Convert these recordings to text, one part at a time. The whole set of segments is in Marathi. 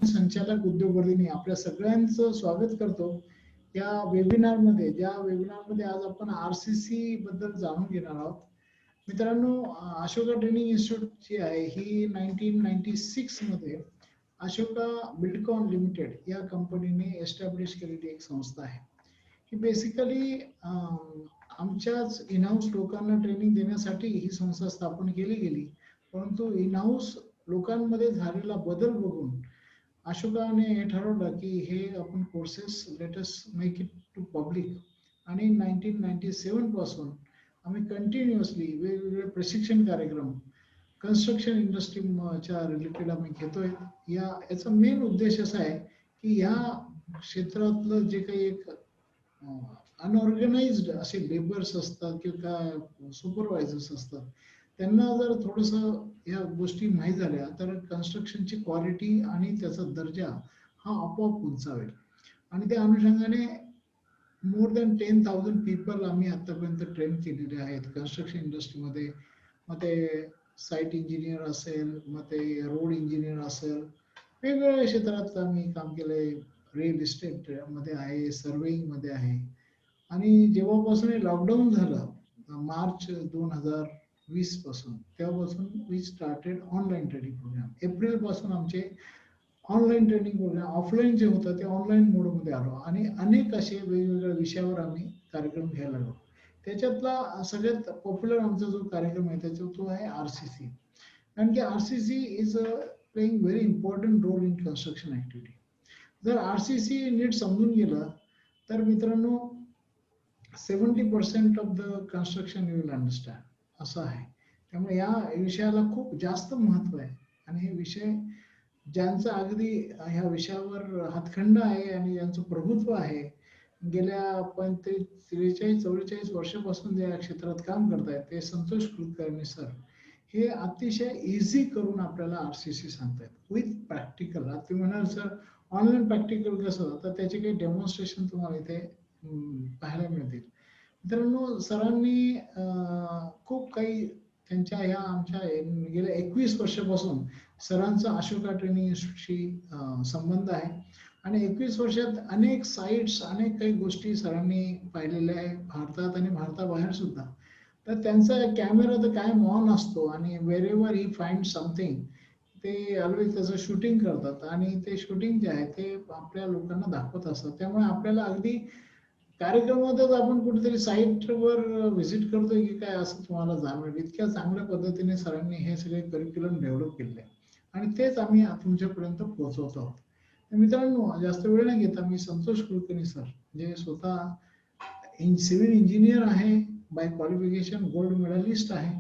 संचालक उद्योगवर्धिनी आपल्या सगळ्यांचं स्वागत करतो या वेबिनारमध्ये. ज्या वेबिनारमध्ये आज आपण आरसीसी बद्दल जाणून घेणार आहोत. मित्रांनो, अशोका ट्रेनिंग इन्स्टिट्यूट जी आहे ही 1996 मध्ये अशोका बिल्डकॉन लिमिटेड या कंपनीने एस्टॅब्लिश केलेली एक संस्था आहे. ही बेसिकली आमच्याच इनहाऊस लोकांना ट्रेनिंग देण्यासाठी ही संस्था स्थापन केली गेली. परंतु इनहाऊस लोकांमध्ये झालेला बदल बघून अशोकाने हे ठरवलं की हे आपण courses latest make it to public. आणि 1997 पासून आम्ही कंटिन्युअसली वेगवेगळे प्रशिक्षण कार्यक्रम कन्स्ट्रक्शन इंडस्ट्रीच्या रिलेटेड आम्ही घेतोय. याचा मेन उद्देश असा आहे की या क्षेत्रातलं जे काही एक अनऑर्गनाइज्ड असे लेबर्स असतात किंवा सुपरवायझर्स असतात, त्यांना जर थोडस या गोष्टी माहीत झाल्या तर कन्स्ट्रक्शनची क्वालिटी आणि त्याचा दर्जा हा आपोआप उंचावेल. आणि त्या अनुषंगाने मोर दॅन 10,000 पीपल आम्ही आतापर्यंत ट्रेन केलेले आहेत कन्स्ट्रक्शन इंडस्ट्रीमध्ये. मग ते साईट इंजिनियर असेल, मग ते रोड इंजिनियर असेल, वेगवेगळ्या क्षेत्रात आम्ही काम केलंय. रिअल इस्टेट मध्ये आहे, सर्वेइंग मध्ये आहे. आणि जेव्हापासून लॉकडाऊन झालं मार्च 2020 पासून, तेव्हापासून we started online training program. एप्रिल पासून आमचे ऑनलाईन ट्रेनिंग प्रोग्राम ऑफलाईन जे होतं ते ऑनलाईन मोडमध्ये आलो आणि अनेक असे वेगवेगळ्या विषयावर आम्ही कार्यक्रम घ्यायला लागलो. त्याच्यातला सगळ्यात पॉप्युलर आमचा जो कार्यक्रम आहे त्याचा तो आहे आरसीसी. कारण की RCC is playing very important role in construction activity. जर आरसीसी नीट समजून गेलं तर मित्रांनो 70% of the construction you will understand असं आहे. त्यामुळे या विषयाला खूप जास्त महत्व आहे आणि हे विषय ज्यांचं अगदी ह्या विषयावर हातखंड आहे आणि ज्यांचं प्रभुत्व आहे, गेल्या 43-44 वर्षापासून जे या क्षेत्रात काम करतायत ते संतोष कुलकर्णी सर हे अतिशय इझी करून आपल्याला आरसीसी सांगतायत विथ प्रॅक्टिकल. आता तुम्ही म्हणाल सर ऑनलाईन प्रॅक्टिकल कसं, तर त्याचे काही डेमॉन्स्ट्रेशन तुम्हाला इथे पाहायला मिळतील. मित्रांनो, सरांनी खूप काही त्यांच्या ह्या आमच्या गेल्या 21 वर्षापासून सरांचा अशोका ट्रेनिंग इन्स्टिट्यूटशी संबंध आहे आणि 21 वर्षात अनेक साइट्स, अनेक काही गोष्टी सरांनी पाहिलेल्या आहे भारतात आणि भारताबाहेर सुद्धा. तर त्यांचा कॅमेरा तर कायम ऑन असतो आणि वेरेवर ही फाइंड समथिंग ते ऑलवेज त्याचं शूटिंग करतात आणि ते शूटिंग जे आहे ते आपल्या लोकांना दाखवत असतात. त्यामुळे आपल्याला अगदी कार्यक्रमातच आपण कुठेतरी साईटवर व्हिजिट करतोय की काय असं तुम्हाला जाणवेल. इतक्या चांगल्या पद्धतीने सरांनी हे सगळे करिक्युलम डेव्हलप केले आणि तेच आम्ही तुमच्यापर्यंत पोहोचवत आहोत. मित्रांनो, जास्त वेळ नाही घेता मी संतोष कुलकर्णी सर जे स्वतः सिव्हिल इंजिनियर आहे, बाय क्वालिफिकेशन गोल्ड मेडलिस्ट आहे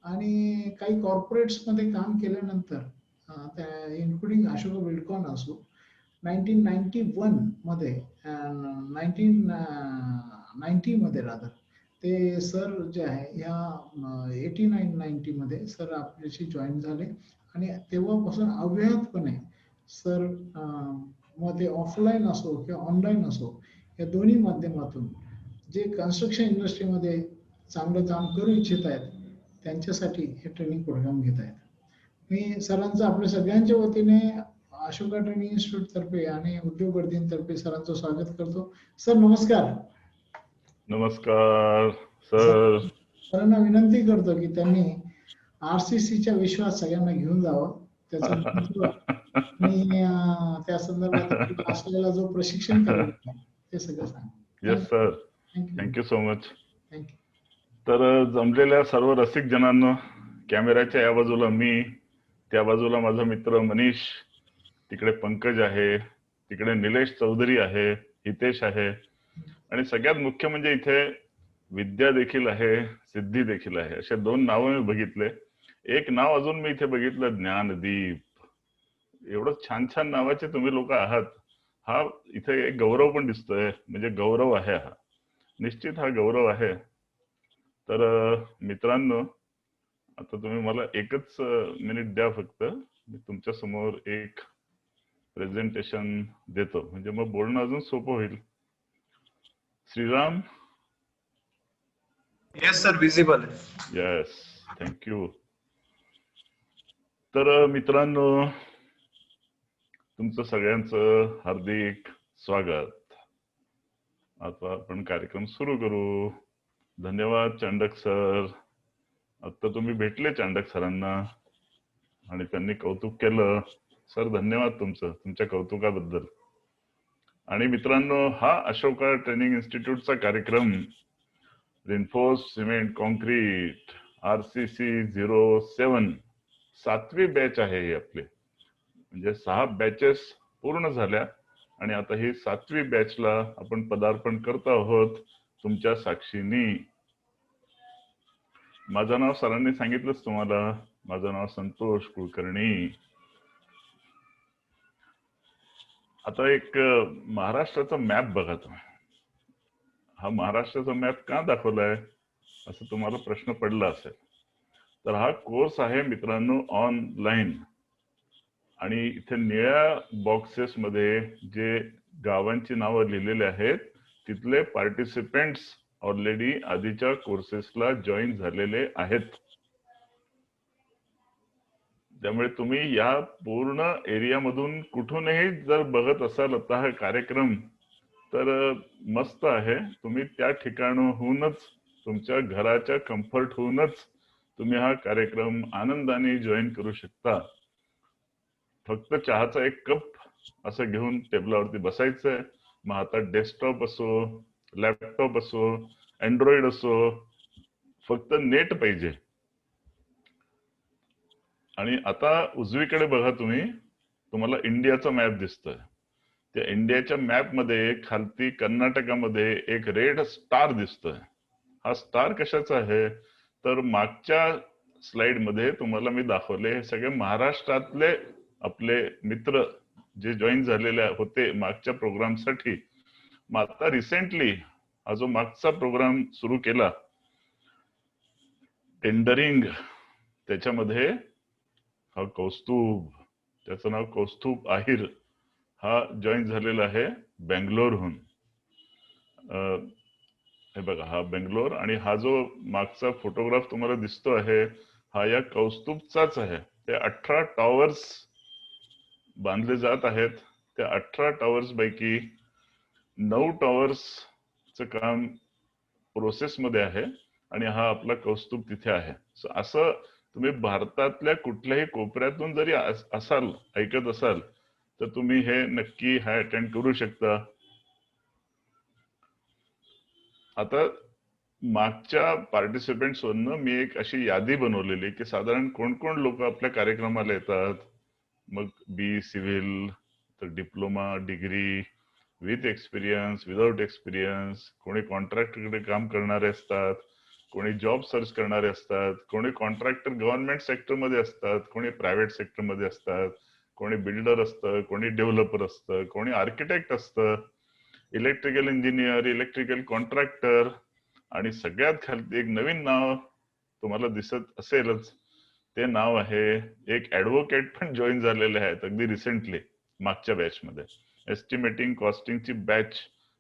आणि काही कॉर्पोरेट्स मध्ये काम केल्यानंतर इन्क्लुडिंग अशोका बिल्डकॉन असो 1991 मध्ये 1990 मध्ये रादर ते सर जे आहे ह्या 89-90 मध्ये सर आपल्याशी जॉईन झाले आणि तेव्हापासून अव्याहतपणे सर मग ते ऑफलाईन असो किंवा ऑनलाईन असो या दोन्ही माध्यमातून जे कन्स्ट्रक्शन इंडस्ट्रीमध्ये चांगलं काम करू इच्छित आहेत त्यांच्यासाठी हे ट्रेनिंग प्रोग्राम घेत आहेत. मी सरांचं आपल्या सगळ्यांच्या वतीने अशोका ट्रेनिंग इन्स्टिट्यूट तर्फे आणि उद्योगवर्धींतर्फे सरांचं स्वागत करतो. सर नमस्कार. नमस्कार सर. सरांना विनंती करतो की त्यांनी आरसीसीच्या विश्वात सगळ्यांना घेऊन जावं, त्याचं आणि त्या संदर्भात असलेला जो प्रशिक्षण कार्यक्रम ते सगळं सांगा. Yes sir, thank you so much. Thank you. तर जमलेल्या सर्व रसिक जणांना, कॅमेऱ्याच्या या बाजूला मी, त्या बाजूला माझा मित्र मनीष, तिकडे पंकज आहे, तिकडे निलेश चौधरी आहे, हितेश आहे आणि सगळ्यात मुख्य म्हणजे इथे विद्या देखील आहे, सिद्धी देखील आहे. असे 2 नावं मी बघितले. एक नाव अजून मी इथे बघितलं, ज्ञानदीप. एवढं छान छान नावाचे तुम्ही लोक आहात. हा इथे एक गौरव पण दिसतोय, म्हणजे गौरव आहे हा, निश्चित हा गौरव आहे. तर मित्रांनो, आता तुम्ही मला एकच मिनिट द्या फक्त, मी तुमच्या समोर एक प्रेझेंटेशन देतो, म्हणजे मग बोलणं अजून सोपं होईल. Shriram. Yes sir, visible. Yes, thank you. तर मित्रांनो, तुमचं सगळ्यांचं हार्दिक स्वागत. आता आपण कार्यक्रम सुरू करू. धन्यवाद चांडक सर. आता तुम्ही भेटले चांडक सरांना आणि त्यांनी कौतुक केलं. सर धन्यवाद तुमच्या कौतुकाबद्दल. आणि मित्रांनो, हा अशोका ट्रेनिंग इन्स्टिट्यूटचा कार्यक्रम रिन्फोर्स सिमेंट कॉन्क्रीट RCC 07 7वी बॅच आहे ही आपली. म्हणजे 6 बॅचेस पूर्ण झाल्या आणि आता ही 7वी बॅचला आपण पदार्पण करत आहोत तुमच्या साक्षीनी. माझं नाव सरांनी सांगितलंच तुम्हाला. माझं नाव संतोष कुलकर्णी. आता एक महाराष्ट्राचा मॅप बघा तुम्ही. हा महाराष्ट्राचा मॅप का दाखवलाय असं तुम्हाला प्रश्न पडला असेल. तर हा कोर्स आहे मित्रांनो ऑनलाईन. आणि इथे निळ्या बॉक्सेस मध्ये जे गावांची नावं लिहिलेली आहेत तिथले पार्टिसिपेंट्स ऑलरेडी आधीच्या कोर्सेसला जॉईन झालेले आहेत. त्यामुळे तुम्ही या पूर्ण एरियामधून कुठूनही जर बघत असाल आता हा कार्यक्रम तर मस्त आहे. तुम्ही त्या ठिकाणाहूनच तुमच्या घराच्या कम्फर्ट होऊनच तुम्ही हा कार्यक्रम आनंदाने जॉईन करू शकता. फक्त चहाचा एक कप असं घेऊन टेबलावरती बसायचंय. मग आता डेस्कटॉप असो, लॅपटॉप असो, अँड्रॉइड असो, फक्त नेट पाहिजे. आणि आता उजवीकडे बघा तुम्ही, तुम्हाला इंडियाचा मॅप दिसतोय. त्या इंडियाच्या मॅप मध्ये खालती कर्नाटकामध्ये एक रेड स्टार दिसतोय. हा स्टार कशाचा आहे तर मागच्या स्लाइड मध्ये तुम्हाला मी दाखवले हे सगळे महाराष्ट्रातले आपले मित्र जे जॉईन झालेले होते मागच्या प्रोग्रामसाठी. मग आता रिसेंटली हा जो मागचा प्रोग्राम सुरू केला टेंडरिंग, त्याच्यामध्ये हा कौस्तुभ, त्याचं नाव कौस्तुभ आहिर, हा जॉईन झालेला आहे बेंगलोरहून. हे बघा हा बेंगलोर. आणि हा जो मागचा फोटोग्राफ तुम्हाला दिसतो आहे हा या कौस्तुभचाच आहे. ते 18 टॉवर्स बांधले जात आहेत. त्या 18 टॉवर्स पैकी 9 टॉवर्सचं काम प्रोसेस मध्ये आहे आणि हा आपला कौस्तुभ तिथे आहे. असं तुम्ही भारतातल्या कुठल्याही कोपऱ्यातून जरी असाल, ऐकत असाल तर तुम्ही हे नक्की हा अटेंड करू शकता. आता मागच्या पार्टिसिपेंट्स वरनं मी एक अशी यादी बनवलेली की साधारण कोण कोण लोक आपल्या कार्यक्रमाला येतात. मग बी सिव्हिल, तर diploma, degree, with experience, without experience, कोणी कॉन्ट्रॅक्टरकडे काम करणारे असतात, कोणी जॉब सर्च करणारे असतात, कोणी कॉन्ट्रॅक्टर गव्हर्नमेंट सेक्टरमध्ये असतात, कोणी प्रायव्हेट सेक्टरमध्ये असतात, कोणी बिल्डर असतं, कोणी डेव्हलपर असतं, कोणी आर्किटेक्ट असतं, इलेक्ट्रिकल इंजिनियर, इलेक्ट्रिकल कॉन्ट्रॅक्टर. आणि सगळ्यात खाली एक नवीन नाव तुम्हाला दिसत असेलच, ते नाव आहे, एक ऍडव्होकेट पण जॉईन झालेले आहेत अगदी रिसेंटली मागच्या बॅच मध्ये. एस्टिमेटिंग कॉस्टिंगची बॅच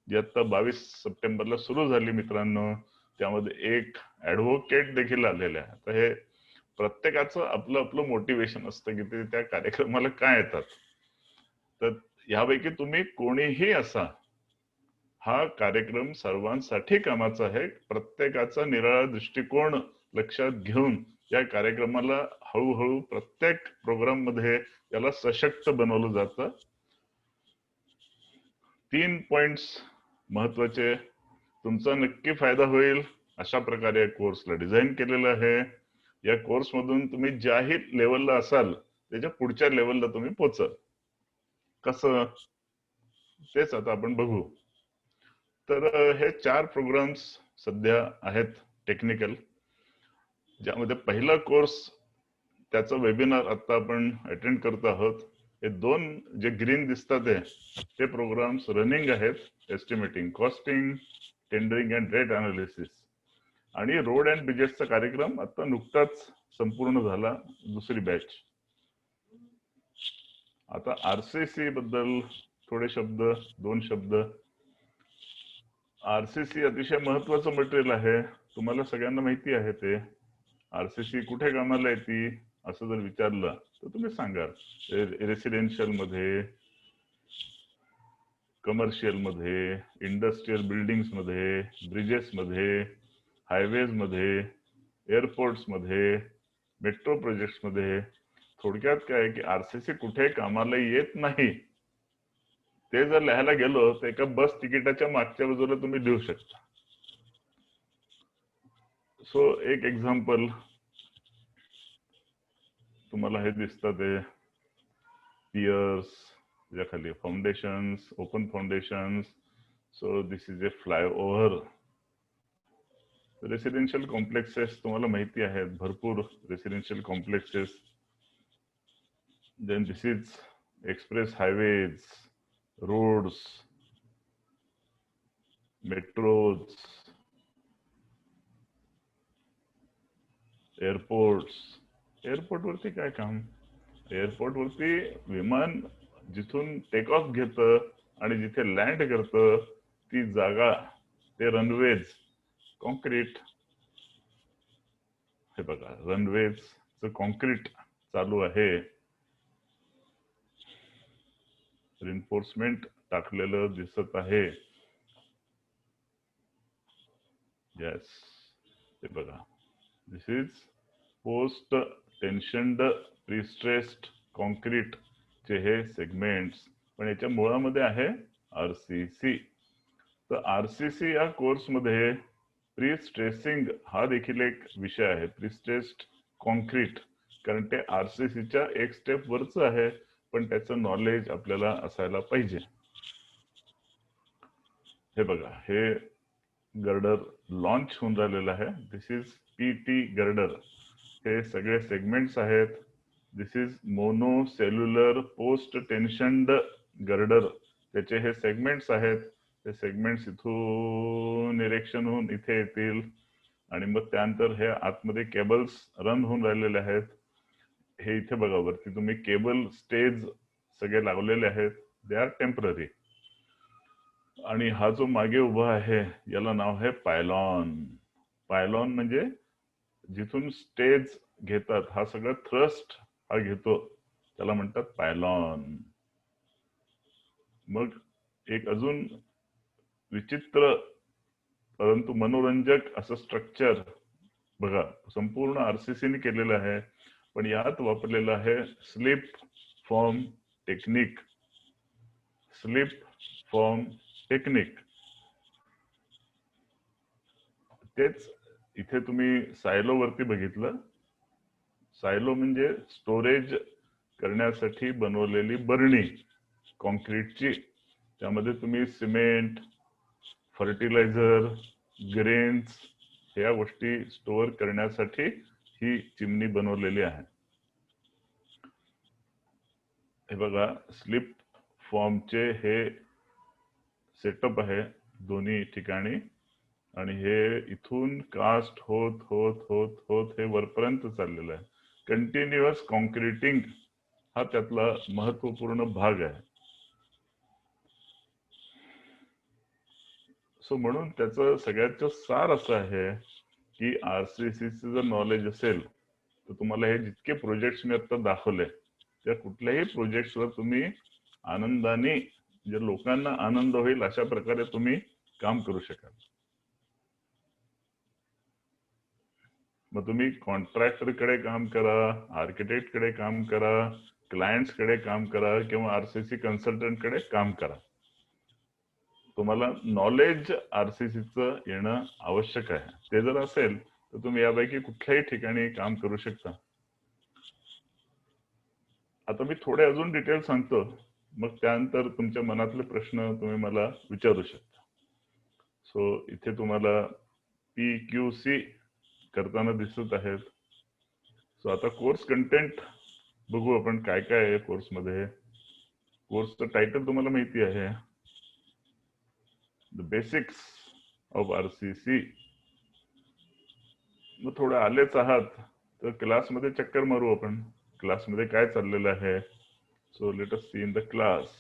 जी आता 22 सप्टेंबरला सुरू झाली मित्रांनो, त्यामध्ये एक ऍडव्होकेट देखील आलेले आहे. तर हे प्रत्येकाचं आपलं आपलं मोटिवेशन असतं की ते त्या कार्यक्रमाला काय येतात. तर यापैकी तुम्ही कोणीही असा, हा कार्यक्रम सर्वांसाठी कामाचा आहे. प्रत्येकाचा निराळा दृष्टिकोन लक्षात घेऊन या कार्यक्रमाला हळूहळू प्रत्येक प्रोग्राम मध्ये याला सशक्त बनवलं जातं. 3 पॉइंट्स महत्वाचे, तुमचा नक्की फायदा होईल अशा प्रकारे या कोर्सला डिझाईन केलेलं आहे. या कोर्स मधून तुम्ही ज्याही लेवलला असाल त्याच्या पुढच्या लेवलला तुम्ही पोहोचाल. कसं तेच आता आपण बघू. तर हे 4 प्रोग्राम्स सध्या आहेत टेक्निकल, ज्यामध्ये पहिला कोर्स त्याचा वेबिनार आता आपण अटेंड करत आहोत. हे 2 जे ग्रीन दिसतात ते प्रोग्राम्स रनिंग आहेत. Estimating costing, tendering and rate analysis. आणि रोड अँड ब्रिजेसचा कार्यक्रम आता नुकताच संपूर्ण झाला, दुसरी बॅच. आता RCC बद्दल थोडे शब्द, 2 शब्द. RCC अतिशय महत्वाचं मटेरियल आहे, तुम्हाला सगळ्यांना माहिती आहे. ते RCC कुठे कामाला येते असं जर विचारलं तर तुम्ही सांगाल रेसिडेन्शियल मध्ये, कमर्शियल मध्ये, इंडस्ट्रियल बिल्डिंग्स मध्ये, ब्रिजेस मध्ये, हायवेज मध्ये, एअरपोर्ट्स मध्ये, मेट्रो प्रोजेक्ट्स मध्ये. थोडक्यात काय आहे की आरसीसी कुठे कामाला येत नाही ते जर लिहायला गेलो तर एका बस तिकिटाच्या मागच्या बाजूला तुम्ही देऊ शकता. सो एक एक्झाम्पल तुम्हाला हे दिसतं ते पियर्स, त्याच्या खाली foundations, open foundations. So this is a flyover. Residential complexes तुम्हाला माहिती आहेत, भरपूर residential complexes. Then this is express highways, roads, metros, airports. Airport वरती काय काम? एअरपोर्ट वरती विमान जिथून टेक ऑफ घेतं आणि जिथे लँड करतं ती जागा, ते रनवेज, कॉन्क्रीट. हे बघा, रनवेज कॉन्क्रीट चालू आहे, रिन्फोर्समेंट टाकलेलं दिसत आहे. येस, हे बघा, दिस इज पोस्ट टेन्शन्ड प्रीस्ट्रेस्ड कॉन्क्रीट चे हे सेगमेंट्स. पण याच्या मुळामध्ये आहे आरसीसी. तर आरसीसी या कोर्समध्ये प्री स्ट्रेसिंग हा देखील एक विषय आहे, प्रीस्ट्रेस्ड कॉन्क्रीट. कारण ते आरसीसीच्या एक स्टेप वरच आहे, पण त्याचं नॉलेज आपल्याला असायला पाहिजे. हे बघा, हे गर्डर लॉन्च होऊन राहिलेलं आहे. This is PT girder. हे सगळे सेगमेंट्स आहेत. This is mono cellular post tensioned girder. त्याचे हे सेगमेंट्स आहेत. हे सेगमेंट्स इथून इरेक्शन होऊन इथे येतील आणि मग त्यानंतर हे आतमध्ये केबल्स रन होऊन राहिलेले आहेत. हे इथे बघा वरती तुम्ही केबल स्टेज सगळे लावलेले आहेत. They are temporary. आणि हा जो मागे उभा आहे याला नाव आहे पायलॉन. पायलॉन म्हणजे जिथून स्टेज घेतात, हा सगळा थ्रस्ट हा घेतो, त्याला म्हणतात पायलॉन. मग एक अजून विचित्र परंतु मनोरंजक असं स्ट्रक्चर बघा, संपूर्ण आरसीसीने केलेलं आहे, पण यात वापरलेलं आहे slip form technique. Slip form technique. तेच इथे तुम्ही सायलो वरती बघितलं. सायलो म्हणजे स्टोरेज करण्यासाठी बनवलेली बरणी कॉन्क्रीटची. त्यामध्ये तुम्ही सिमेंट, फर्टिलायझर, ग्रेन्स या गोष्टी स्टोअर करण्यासाठी ही चिमणी बनवलेली आहे. हे बघा, स्लिप फॉर्मचे हे सेटअप आहे दोन्ही ठिकाणी आणि हे इथून कास्ट होत होत होत होत हे वरपर्यंत चाललेलं आहे. कंटिन्युअस कॉन्क्रीटिंग हा त्यातला महत्वपूर्ण भाग आहे. सो म्हणून त्याचं सगळ्याचं सार असं आहे की आरसीसीचं जर नॉलेज असेल तर तुम्हाला हे जितके प्रोजेक्ट्स मी आता दाखवले त्या कुठल्याही प्रोजेक्ट्सवर तुम्ही आनंदाने, जे लोकांना आनंद होईल अशा प्रकारे तुम्ही काम करू शकाल. मग तुम्ही कॉन्ट्रॅक्टर कडे काम करा, आर्किटेक्ट कडे काम करा, क्लायंट्स कडे काम करा किंवा आरसीसी कन्सल्टंट कडे काम करा, तुम्हाला नॉलेज आरसीसीचं येणं आवश्यक आहे. ते जर असेल तर तुम्ही यापैकी कुठल्याही ठिकाणी काम करू शकता. आता मी थोडे अजून डिटेल सांगतो, मग त्यानंतर तुमच्या मनातले प्रश्न तुम्ही मला विचारू शकता. सो इथे तुम्हाला PQC करताना दिसत आहेत. सो आता कोर्स कंटेंट बघू आपण काय काय आहे कोर्समध्ये. कोर्सचं टायटल तुम्हाला माहिती आहे, द बेसिक्स ऑफ आरसीसी. मग थोडं आलेच आहात तर क्लासमध्ये चक्कर मारू आपण, क्लासमध्ये काय चाललेलं आहे. So let us see in the class.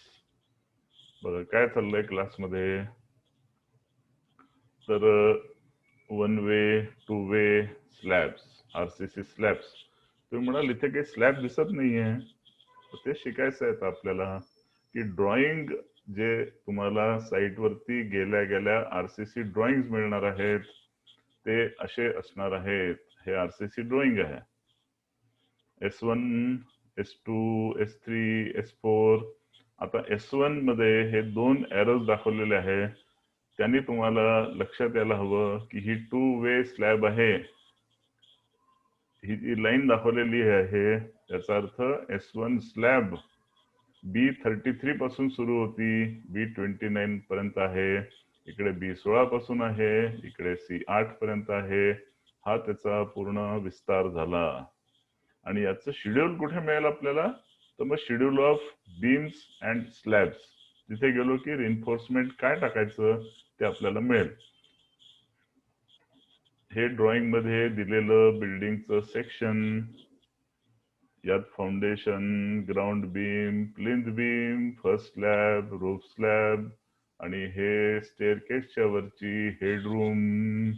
बघा काय चाललंय क्लासमध्ये. तर 1 way, 2 way slabs, RCC slabs. तुम्ही म्हणाल इथे काही स्लॅब दिसत नाहीये, ते शिकायचं आहे आपल्याला की ड्रॉइंग जे तुम्हाला साईटवरती गेल्या गेल्या आरसीसी ड्रॉइंग मिळणार आहेत ते असे असणार आहेत. हे आरसीसी ड्रॉइंग आहे. S1, S2, S3, S4. आता S1 मध्ये हे 2 एरोज दाखवलेले आहे. त्यांनी तुम्हाला लक्षात यायला हवं की ही 2 वे स्लॅब आहे. ही जी लाईन दाखवलेली आहे याचा अर्थ S1 स्लॅब B33 पासून सुरू होती, B29 पर्यंत आहे, इकडे B16 पासून आहे, इकडे C8 पर्यंत आहे. हा त्याचा पूर्ण विस्तार झाला. आणि याचं शेड्यूल कुठे मिळेल आपल्याला? तर मग schedule of beams and slabs तिथे गेलो की रिइन्फोर्समेंट काय टाकायचं ते आपल्याला मिळेल. हे ड्रॉइंग मध्ये दिलेलं बिल्डिंगचं सेक्शन, यात foundation, ground beam, plinth beam, first slab, roof slab आणि हे स्टेअरकेसच्या वरची हेडरूम,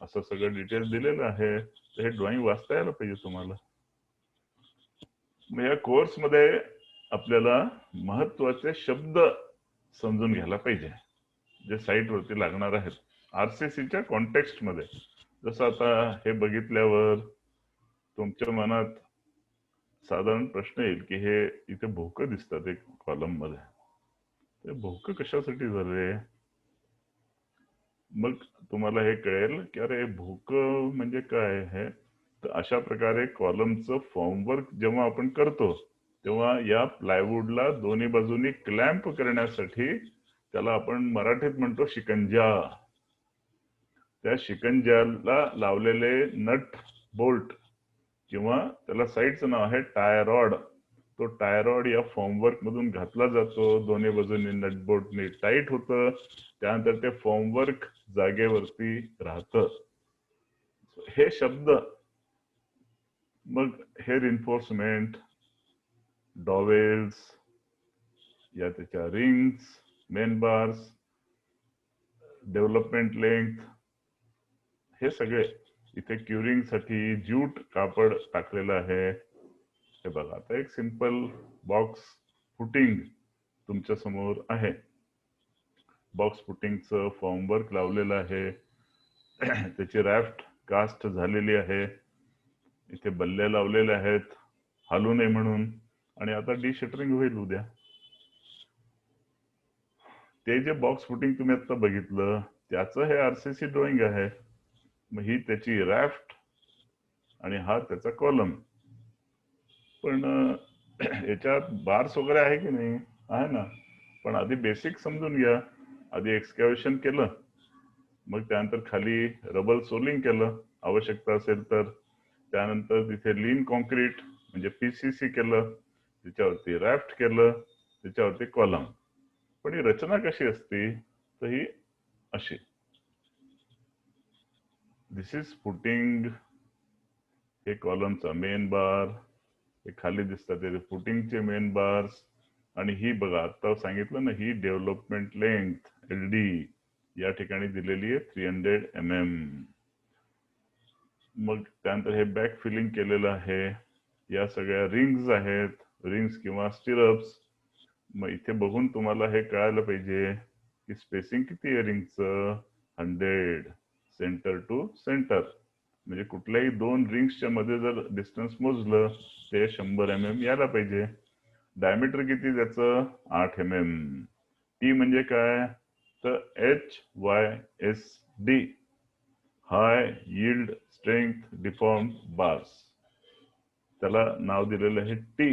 असं सगळं डिटेल दिलेलं आहे. तर हे ड्रॉइंग वाचता यायला पाहिजे तुम्हाला. या कोर्स मध्ये आपल्याला महत्वाचे शब्द समजून घ्यायला पाहिजे जे साईट वरती लागणार आहेत आरसीसीच्या कॉन्टेक्स्ट मध्ये. जसं आता हे बघितल्यावर तुमच्या मनात साधारण प्रश्न येईल की हे इथे भोकं दिसतात एक कॉलम मध्ये, ते भोकं कशासाठी झाले? मग तुम्हाला हे कळेल की अरे भोकं म्हणजे काय आहे. तर अशा प्रकारे कॉलमचं फॉर्मवर्क जेव्हा आपण करतो तेव्हा या प्लायवूडला दोन्ही बाजूनी क्लॅम्प करण्यासाठी त्याला आपण मराठीत म्हणतो शिकंजा. त्या शिकंजाला लावलेले नट बोल्ट किंवा त्याला साईडचं नाव आहे टाय रॉड. तो टाय रॉड या फॉर्मवर्क मधून घातला जातो, दोन्ही बाजूनी नट बोल्टने टाईट होतं, त्यानंतर ते फॉर्मवर्क जागेवरती राहतं. हे शब्द, मग हे रिइन्फोर्समेंट, डॉवेल्स, या त्याच्या rings, main bars, development length, हे सगळे इथे क्युरिंग साठी ज्यूट कापड टाकलेलं आहे. हे बघा आता एक सिंपल बॉक्स फुटिंग तुमच्या समोर आहे. बॉक्स फुटिंगचं फॉर्मवर्क लावलेलं आहे. त्याची रॅफ्ट कास्ट झालेली आहे. इथे बल्ले लावलेले आहेत हालू नये म्हणून. आणि आता डी शटरिंग होईल उद्या. ते जे बॉक्स फुटिंग तुम्ही आता बघितलं त्याचं हे आरसीसी ड्रॉइंग आहे. मग ही त्याची रॅफ्ट आणि हा त्याचा कॉलम. पण याच्यात बार्स वगैरे आहे की नाही? आहे ना. पण आधी बेसिक समजून घ्या. आधी एक्सकॅव्हेशन केलं, मग त्यानंतर खाली रबर सोलिंग केलं आवश्यकता असेल तर, त्यानंतर तिथे लीन कॉन्क्रीट म्हणजे पीसीसी केलं, त्याच्यावरती रॅफ्ट केलं, त्याच्यावरती कॉलम. पण ही रचना कशी असते? तर ही अशी. दिस इज फुटिंग. हे कॉलमचा मेन बार, हे खाली दिसतात ते फुटिंगचे मेन बार्स. आणि ही बघा आता सांगितलं ना, ही डेव्हलपमेंट लेंथ एलडी या ठिकाणी दिलेली आहे 300 mm. मग त्यानंतर हे बॅक फिलिंग केलेलं आहे. या सगळ्या रिंग्स आहेत, रिंग्स किंवा स्टिरप्स. मग इथे बघून तुम्हाला हे कळायला पाहिजे की स्पेसिंग किती आहे रिंगचं? 100 सेंटर टू सेंटर. म्हणजे कुठल्याही दोन रिंग्सच्या मध्ये जर डिस्टन्स मोजलं ते 100 mm यायला पाहिजे. डायमीटर किती त्याचं? 8 mm. टी म्हणजे काय? तर HYSD, हाय यील्ड स्ट्रेंथ डिफॉर्म बार्स, त्याला नाव दिलेलं आहे टी.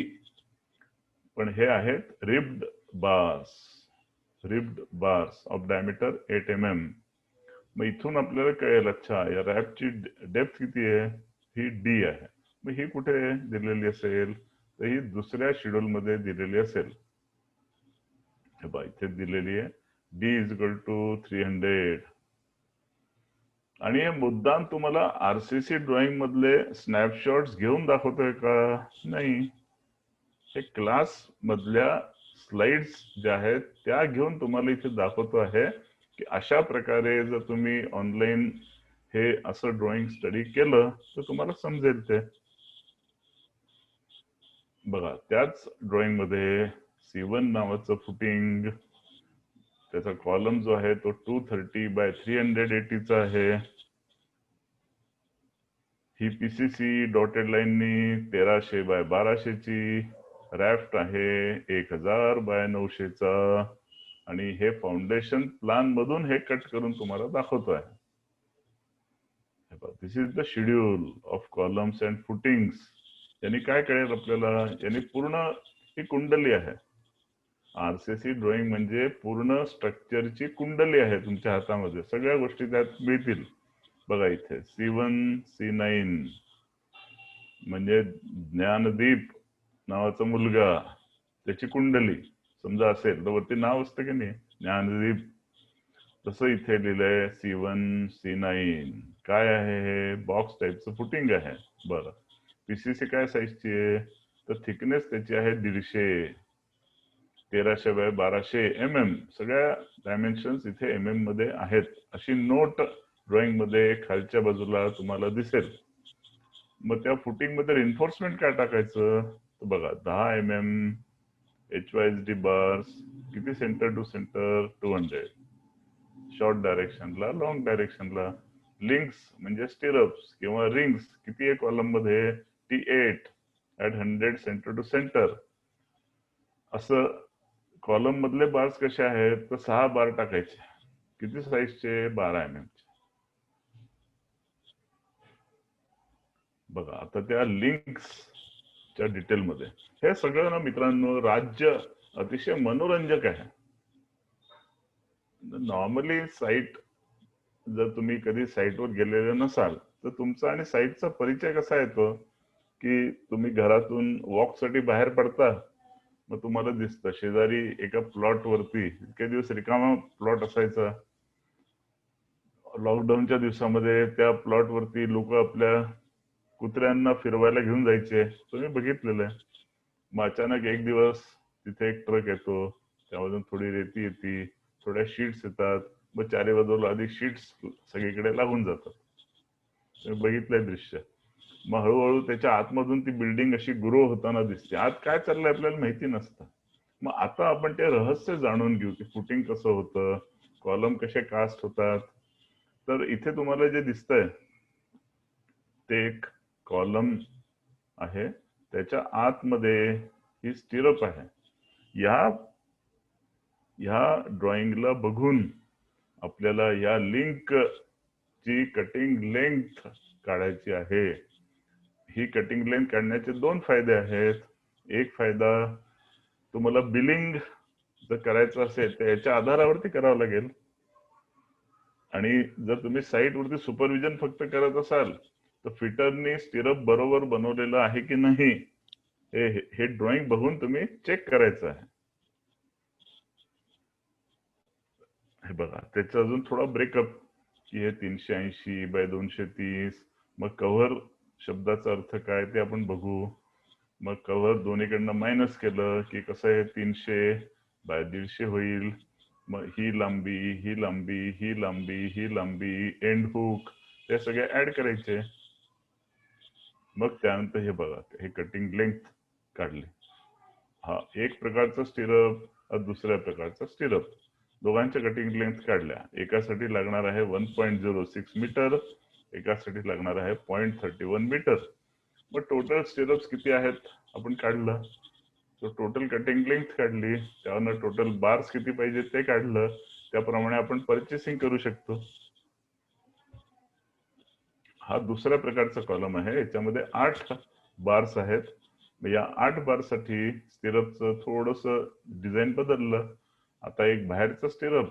पण हे आहेत ribbed bars. Ribbed bars of diameter 8 mm. मग इथून आपल्याला कळेल अच्छा या रॅपची डेप्थ किती आहे? ही डी आहे. मग ही कुठे दिलेली असेल? तर ही दुसऱ्या शेड्यूल मध्ये दिलेली असेल. इथे दिलेली आहे डी इज इक्वल टू 300. आणि हे मुद्दाम तुम्हाला आरसीसी ड्रॉइंग मधले स्नॅपशॉट्स घेऊन दाखवतोय का? नाही. हे क्लास मधल्या स्लाइड्स ज्या आहेत त्या घेऊन तुम्हाला इथे दाखवतो आहे की अशा प्रकारे जर तुम्ही ऑनलाईन हे असं ड्रॉइंग स्टडी केलं तर तुम्हाला समजेल ते. बघा त्याच ड्रॉइंग मध्ये C1 नावाचं फुटिंग, त्याचा कॉलम जो आहे तो 230/380 चा आहे. ही पीसीसी डॉटेड लाईननी 1300/1200 ची रॅफ्ट आहे 1000/900 चा. आणि हे फाउंडेशन प्लान मधून हे कट करून तुम्हाला दाखवतो आहे. This is the schedule of columns and footings. यांनी काय कळेल आपल्याला, यांनी पूर्ण ही कुंडली आहे. आरसीसी ड्रॉइंग म्हणजे पूर्ण स्ट्रक्चरची कुंडली आहे तुमच्या हातामध्ये. सगळ्या गोष्टी त्यात मिळतील. बघा इथे C1 C9 म्हणजे ज्ञानदीप नावाचा मुलगा, त्याची कुंडली समजा असेल तर वरती नाव असतं की नाही ज्ञानदीप, तसं इथे लिहिलंय C1 C9. काय आहे हे? बॉक्स टाईपचं फुटिंग आहे. बरं, पीसीसी काय साईजची आहे तर थिकनेस त्याची आहे 150, 1300/1200 mm. सगळ्या डायमेन्शन्स इथे MM मध्ये आहेत. अशी नोट ड्रॉइंग मध्ये खालच्या बाजूला तुम्हाला दिसेल. मग त्या फुटिंग मध्ये रिन्फोर्समेंट काय टाकायचं तर बघा 10 mm HYSD बार्स. किती सेंटर टू सेंटर? 200. शॉर्ट डायरेक्शनला, लॉंग डायरेक्शनला. लिंक्स म्हणजे स्टिरप्स किंवा रिंग्स किती आहे कॉलम मध्ये? T8 @ 100 centre to centre. असं कॉलम मधले बार्स कसे आहेत तर 6 बार टाकायचे. किती साईजचे? 12 mm. बघा आता त्या लिंक्सच्या डिटेल मध्ये हे सगळं ना मित्रांनो, राज्य अतिशय मनोरंजक आहे. नॉर्मली साईट, जर तुम्ही कधी साईटवर गेलेले नसाल तर तुमचा आणि साईटचा परिचय कसा येतो की तुम्ही घरातून वॉकसाठी बाहेर पडता, मग तुम्हाला दिसतं शेजारी एका प्लॉट वरती, इतके दिवस रिकामा प्लॉट असायचा. लॉकडाऊनच्या दिवसामध्ये त्या प्लॉट वरती लोक आपल्या कुत्र्यांना फिरवायला घेऊन जायचे, तुम्ही बघितलेलं आहे. मग अचानक एक दिवस तिथे एक ट्रक येतो, त्यामधून थोडी रेती येते, थोड्या शीट्स येतात, मग चारी बाजूला आधी शीट्स सगळीकडे लागून जातात. तुम्ही बघितलंय दृश्य. मग हळूहळू त्याच्या आतमधून ती बिल्डिंग अशी ग्रो होताना दिसते. आत काय चाललंय आपल्याला माहिती नसतं. मग आता आपण ते रहस्य जाणून घेऊ की फुटिंग कसं होतं, कॉलम कसे कास्ट होतात. तर इथे तुम्हाला जे दिसतंय ते एक कॉलम आहे, त्याच्या आतमध्ये ही स्टिरप आहे. ह्या ड्रॉइंगला बघून आपल्याला या लिंक ची कटिंग लेंथ काढायची आहे. ही कटिंग लेंथ काढण्याचे 2 फायदे आहेत. एक फायदा, तुम्हाला बिलिंग जर करायचं असेल तर याच्या आधारावरती करावं लागेल. आणि जर तुम्ही साईट वरती सुपरविजन फक्त करत असाल तर फिटरनी स्टिरप बरोबर बनवलेलं आहे की नाही हे ड्रॉइंग बघून तुम्ही चेक करायचं आहे. हे बघा त्याचा अजून थोडा ब्रेकअप की हे 380/230. मग कव्हर शब्दाचा अर्थ काय ते आपण बघू. मग कव्हर दोन्हीकडनं मायनस केलं की कसं आहे 300/150 होईल. मग ही लांबी, ही लांबी, ही लांबी, ही लांबी, एंड हुक, ते सगळे ऍड करायचे. मग त्यानंतर हे बघा हे कटिंग लेंथ काढली. हा एक प्रकारचा स्टिरप, दुसऱ्या प्रकारचा स्टिरप, दोघांच्या कटिंग लेंथ काढल्या. एकासाठी लागणार आहे 1.06 मीटर, एकासाठी लागणार आहे 0.31 मीटर. मग टोटल स्टिरप्स किती आहेत आपण काढलं. तो टोटल कटिंग लेंथ काढली, त्यावर टोटल बार्स किती पाहिजे ते काढलं. त्याप्रमाणे आपण परचेसिंग करू शकतो. हा दुसऱ्या प्रकारचा कॉलम आहे, याच्यामध्ये 8 बार्स आहेत. या 8 बार साठी स्टिरपचं थोडस डिझाईन बदललं. आता एक बाहेरचा स्टिरप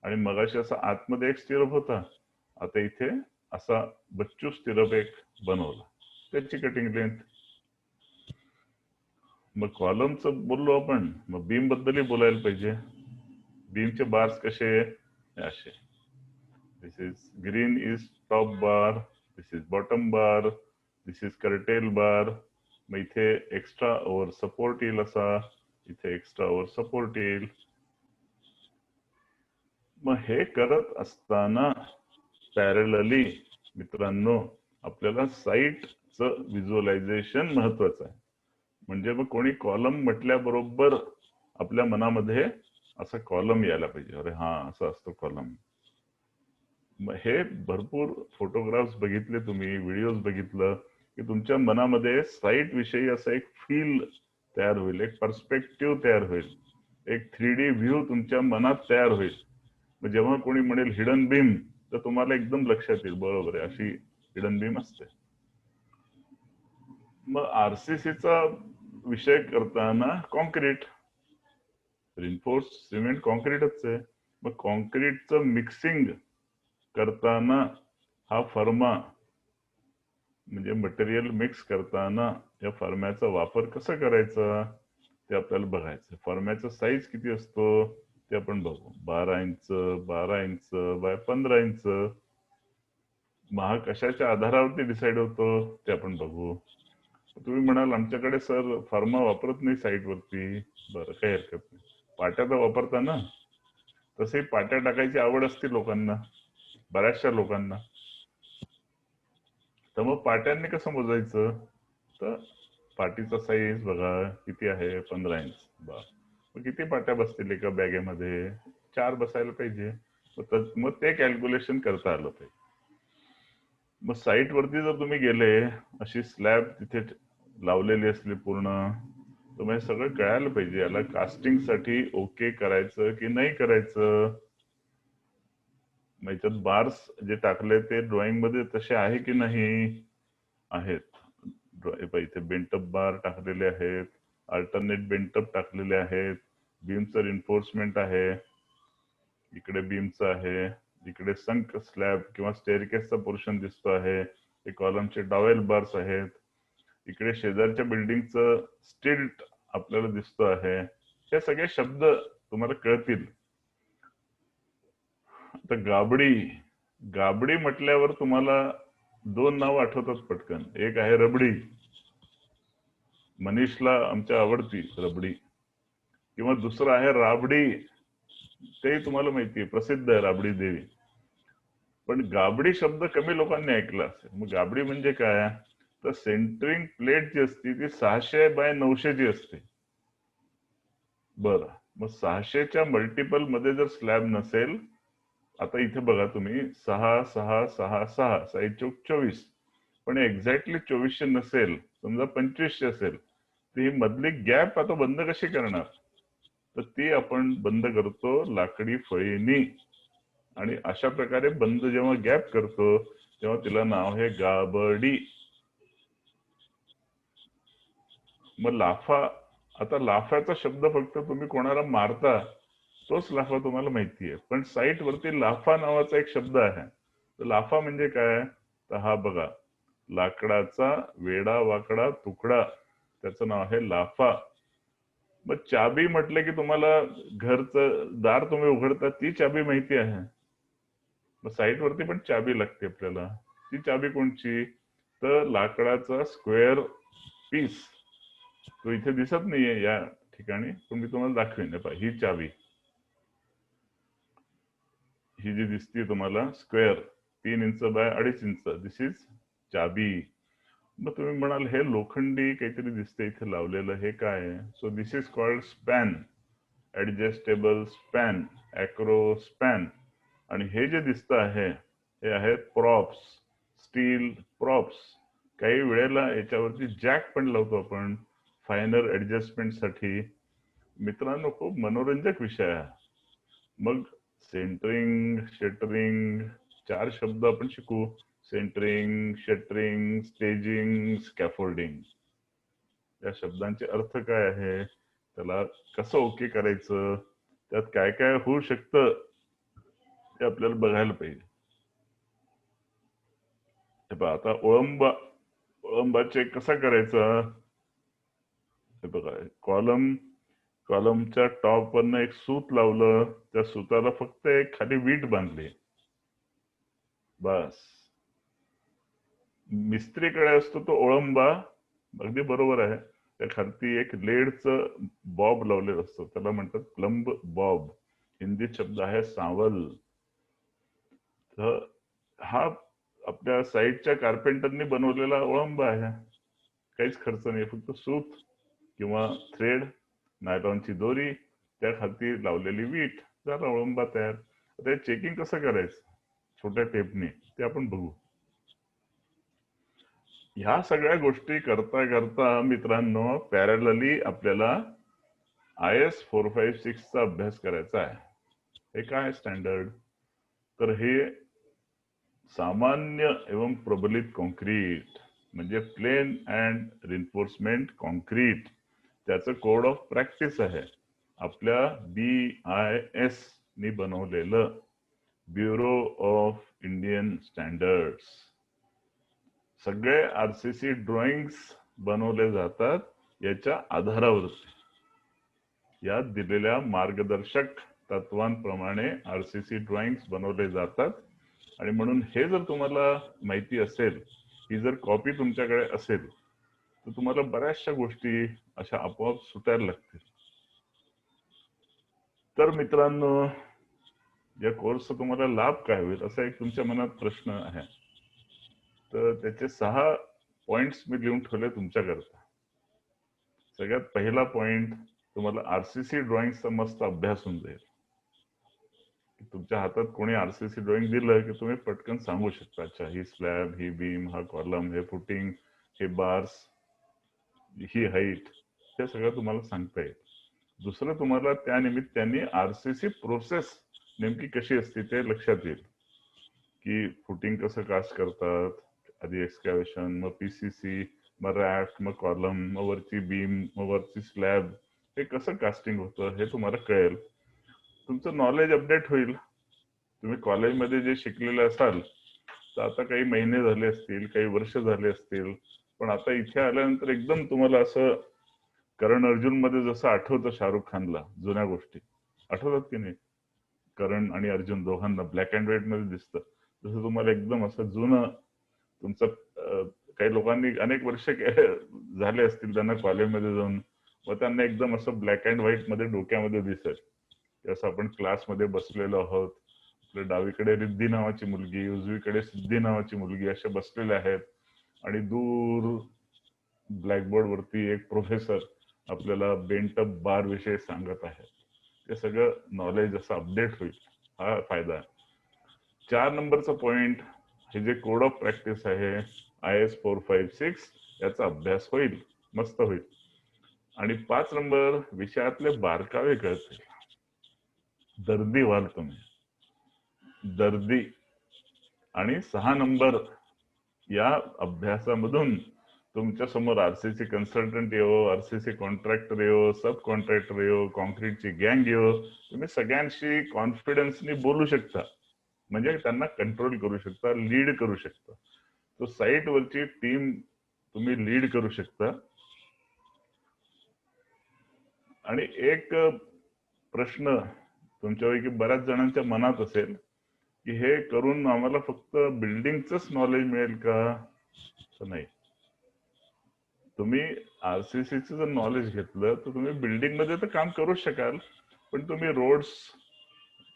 आणि मगाशी असा आतमध्ये एक स्टिरप होता, आता इथे असा बच्चू स्टिरप एक बनवला, त्याची कटिंग लेंथ. मग कॉलमचं बोललो आपण, मग बीम बद्दलही बोलायला पाहिजे. बीमचे बार्स कसे असे, this is green is top bar, this is bottom bar, this is curtail bar. मग इथे एक्स्ट्रा ओव्हर सपोर्ट येईल असा, इथे एक्स्ट्रा ओव्हर सपोर्ट येईल. मग हे करत असताना पॅरलली मित्रांनो आपल्याला साईटचं व्हिज्युअलायझेशन महत्वाचं आहे. म्हणजे मग कोणी कॉलम म्हटल्याबरोबर आपल्या मनामध्ये असा कॉलम यायला पाहिजे. अरे हा, असं असतो कॉलम. मग हे भरपूर फोटोग्राफ्स बघितले तुम्ही, व्हिडिओज बघितलं की तुमच्या मनामध्ये साईट विषयी असा एक फील तयार होईल, एक पर्स्पेक्टिव्ह तयार होईल, एक 3D व्ह्यू तुमच्या मनात तयार होईल. मग जेव्हा कोणी म्हणेल हिडन बीम, तर तुम्हाला एकदम लक्षात येईल, बरोबर आहे, अशी हिडन बीम असते. मग आरसीसीचा विषय करताना कॉन्क्रीट, रिन्फोर्स सिमेंट कॉन्क्रीटच आहे. मग कॉन्क्रीटचं मिक्सिंग करताना हा फर्मा, म्हणजे मटेरियल मिक्स करताना या फर्म्याचा वापर कसा करायचा ते आपल्याला बघायचं. फर्म्याचा साईज किती असतो ते आपण बघू. 12 इंच, 12 इंच बाय 15 इंच. मग हा कशाच्या आधारावरती डिसाईड होतो ते आपण बघू. तुम्ही म्हणाल आमच्याकडे सर फर्मा वापरत नाही साईट वरती. बरं, काही हरकत नाही. पाट्या तर वापरता ना. तसे पाट्या टाकायची आवड असते लोकांना, बऱ्याचशा लोकांना. तर मग पाट्यांनी कसं मोजायचं? तर पाटीचा साईज बघा किती आहे, 15 इंच. मग किती पाट्या बसतील एका बॅगेमध्ये? 4 बसायला पाहिजे. मग ते कॅल्क्युलेशन करता आलं पाहिजे. मग साईट वरती जर तुम्ही गेले, अशी स्लॅब तिथे लावलेली असली पूर्ण, तर मग हे सगळं कळायला पाहिजे. याला कास्टिंग साठी ओके करायचं की नाही करायचं. मग याच्यात बार्स जे टाकले ते ड्रॉइंग मध्ये तसे आहे की नाही आहेत. इथे बेंटअप बार टाकलेले आहेत, अल्टरनेट बेंटअप टाकलेले आहेत, बीमचं रिन्फोर्समेंट आहे, इकडे बीमचं आहे, इकडे संक स्लॅब किंवा स्टेअरकेसचा पोर्शन दिसतो आहे, हे कॉलमचे डॉवेल बार्स आहेत, इकडे शेजारच्या बिल्डिंगचं स्टिल्ट आपल्याला दिसतो आहे. हे सगळे शब्द तुम्हाला कळतील. आता गाबडी, गाबडी म्हटल्यावर तुम्हाला 2 नाव आठवतात पटकन. एक आहे रबडी, मनीषला आमच्या आवडती रबडी. किंवा दुसरं आहे राबडी, ते तुम्हाला माहितीये, प्रसिद्ध आहे राबडी देवी. पण गाबडी शब्द कमी लोकांनी ऐकला असेल. मग गाबडी म्हणजे काय? तर सेंटरिंग प्लेट जी असते ती 600 बाय 900 ची असते. बरं, मग 600च्या मल्टिपल मध्ये जर स्लॅब नसेल, आता इथे बघा तुम्ही 6 6 6 6 साईज चौक 24, पण एक्झॅक्टली 2400 नसेल, समजा 2500 असेल, तर ही मधली गॅप आता बंद कशी करणार? तर ती आपण बंद करतो लाकडी फळीनी. आणि अशा प्रकारे बंद जेव्हा गॅप करतो तेव्हा तिला नाव आहे गाबडी. मग लाफा, आता लाफाचा शब्द फक्त तुम्ही कोणाला मारता तोच लाफा तुम्हाला माहितीये, पण साईट वरती लाफा नावाचा एक शब्द आहे. तर लाफा म्हणजे काय? तर हा बघा, लाकडाचा वेडा वाकडा तुकडा, त्याचं नाव आहे लाफा. मग चाबी म्हटलं की तुम्हाला घरचं दार तुम्ही उघडता ती चाबी माहिती आहे. मग साईट वरती पण चाबी लागते आपल्याला. ती चाबी कोणची? तर लाकडाचा स्क्वेअर पीस. तो इथे दिसत नाहीये या ठिकाणी, पण मी तुम्हाला दाखवेन. ही चाबी, ही जी दिसते तुम्हाला square 3 inch by 2.5 inch, this is चाबी. मग तुम्ही म्हणाल हे लोखंडी काहीतरी दिसतंय इथे लावलेलं, हे काय? So this is called span, adjustable span, acro span. आणि हे जे दिसतं आहे हे आहेत प्रॉप्स, स्टील प्रॉप्स. काही वेळेला याच्यावरती जॅक पण लावतो आपण फायनर ऍडजस्टमेंट साठी. मित्रांनो, खूप मनोरंजक विषय आहे. मग सेंटरिंग, शटरिंग, 4 शब्द आपण शिकू. Centering, shuttering, staging, scaffolding. या शब्दांचे अर्थ काय आहे, त्याला कसं ओके करायचं, त्यात काय काय होऊ शकतं ते आपल्याला बघायला पाहिजे. आता ओळंबा चेक कसा करायचा? हे बघा, कॉलमच्या टॉप वरनं एक सूत लावलं, त्या सुताला फक्त एक खाली वीट बांधली, बस. मिस्त्रीकडे असतो तो ओळंबा, अगदी बरोबर आहे. त्या खालती एक लेडचं बॉब लावलेलं असतं, त्याला म्हणतात प्लंब बॉब. हिंदीत शब्द आहे सावल. तर हा आपल्या साईडच्या कार्पेंटरनी बनवलेला ओळंबा आहे. काहीच खर्च नाही, फक्त सूत किंवा थ्रेड, नायलॉनची दोरी, त्या खाली लावलेली वीट, झाला अळंबा तयार. आता चेकिंग कसं करायचं छोट्या टेपने ते आपण बघू. ह्या सगळ्या गोष्टी करता करता मित्रांनो पॅरलली आपल्याला IS 456 चा अभ्यास करायचा आहे. हे काय स्टँडर्ड, तर हे सामान्य एवं प्रबलित कॉन्क्रीट म्हणजे प्लेन अँड रिन्फोर्समेंट कॉन्क्रीट, त्याचं कोड ऑफ प्रॅक्टिस आहे. आपल्या BIS नी बनवलेलं, ब्युरो ऑफ इंडियन स्टँडर्ड्स. सगळे RCC ड्रॉइंग्स बनवले जातात याच्या आधारावरती. यात दिलेल्या मार्गदर्शक तत्वांप्रमाणे RCC ड्रॉइंग्स बनवले जातात. आणि म्हणून हे जर तुम्हाला माहिती असेल, ही जर कॉपी तुमच्याकडे असेल, तर तुम्हाला बऱ्याचशा गोष्टी अशा आपोआप सुटायला लागतील. तर मित्रांनो, या कोर्सचा तुम्हाला लाभ काय होईल असा एक तुमच्या मनात प्रश्न आहे. तर त्याचे 6 पॉइंट्स मी लिहून ठेवले तुमच्याकरता. सगळ्यात पहिला पॉइंट, तुम्हाला RCC ड्रॉइंगचा मस्त अभ्यास होऊन जाईल. तुमच्या हातात कोणी RCC ड्रॉइंग दिलं की तुम्ही पटकन सांगू शकता, अच्छा ही स्लॅब, ही बीम, हा कॉलम, हे फुटिंग, हे बार्स, ही हाईट, हे सगळं तुम्हाला सांगता येईल. दुसरं, तुम्हाला त्या निमित्ताने RCC प्रोसेस नेमकी कशी असते ते लक्षात येईल, की फुटिंग कसं कास्ट करतात, आधी एक्सकॅव्हेशन, मग PCC, मग रॅफ्ट, मग कॉलम, मग वरची बीम, मग वरची स्लॅब, हे कसं कास्टिंग होतं हे तुम्हाला कळेल. तुमचं नॉलेज अपडेट होईल. तुम्ही कॉलेजमध्ये जे शिकलेले असाल, तर आता काही महिने झाले असतील, काही वर्ष झाले असतील, पण आता इथे आल्यानंतर एकदम तुम्हाला असं करण अर्जुन मध्ये जसं आठवतं शाहरुख खानला जुन्या गोष्टी, आठवतात की नाही? करण आणि अर्जुन दोघांना ब्लॅक अँड व्हाईट मध्ये दिसतं, जसं तुम्हाला एकदम असं जुनं तुमचं काही लोकांनी अनेक वर्ष झाले असतील त्यांना कॉलेजमध्ये जाऊन, व त्यांना एकदम असं ब्लॅक अँड व्हाईट मध्ये डोक्यामध्ये दिसेल, असं आपण क्लासमध्ये बसलेलो आहोत, आपल्या डावीकडे रिद्धी नावाची मुलगी, उजवीकडे सिद्धी नावाची मुलगी असे बसलेले आहेत, आणि दूर ब्लॅकबोर्ड वरती एक प्रोफेसर आपल्याला बेंट अप बार विषयी सांगत आहे. ते सगळं नॉलेज असं अपडेट होईल, हा फायदा आहे. 4 नंबरचा पॉइंट, हे जे कोड ऑफ प्रॅक्टिस आहे IS 456, याचा अभ्यास होईल, मस्त होईल. आणि 5 नंबर, विषयातले बारकावे कळतील, दर्दी व्हाल तुम्ही, दर्दी. आणि 6 नंबर, या अभ्यासामधून तुमच्या समोर RCC कन्सल्टंट येऊ, RCC कॉन्ट्रॅक्टर येऊ, सब कॉन्ट्रॅक्टर येऊ, कॉन्क्रीटची गँग येऊ, तुम्ही सगळ्यांशी कॉन्फिडन्सनी बोलू शकता, म्हणजे त्यांना कंट्रोल करू शकता, लीड करू शकता. तो साईट वरची टीम तुम्ही लीड करू शकता. आणि एक प्रश्न तुमच्यापैकी बऱ्याच जणांच्या मनात असेल, की हे करून आम्हाला फक्त बिल्डिंगच नॉलेज मिळेल का? तर नाही. तुम्ही RCCचं जर नॉलेज घेतलं तर तुम्ही बिल्डिंग मध्ये तर काम करूच शकाल, पण तुम्ही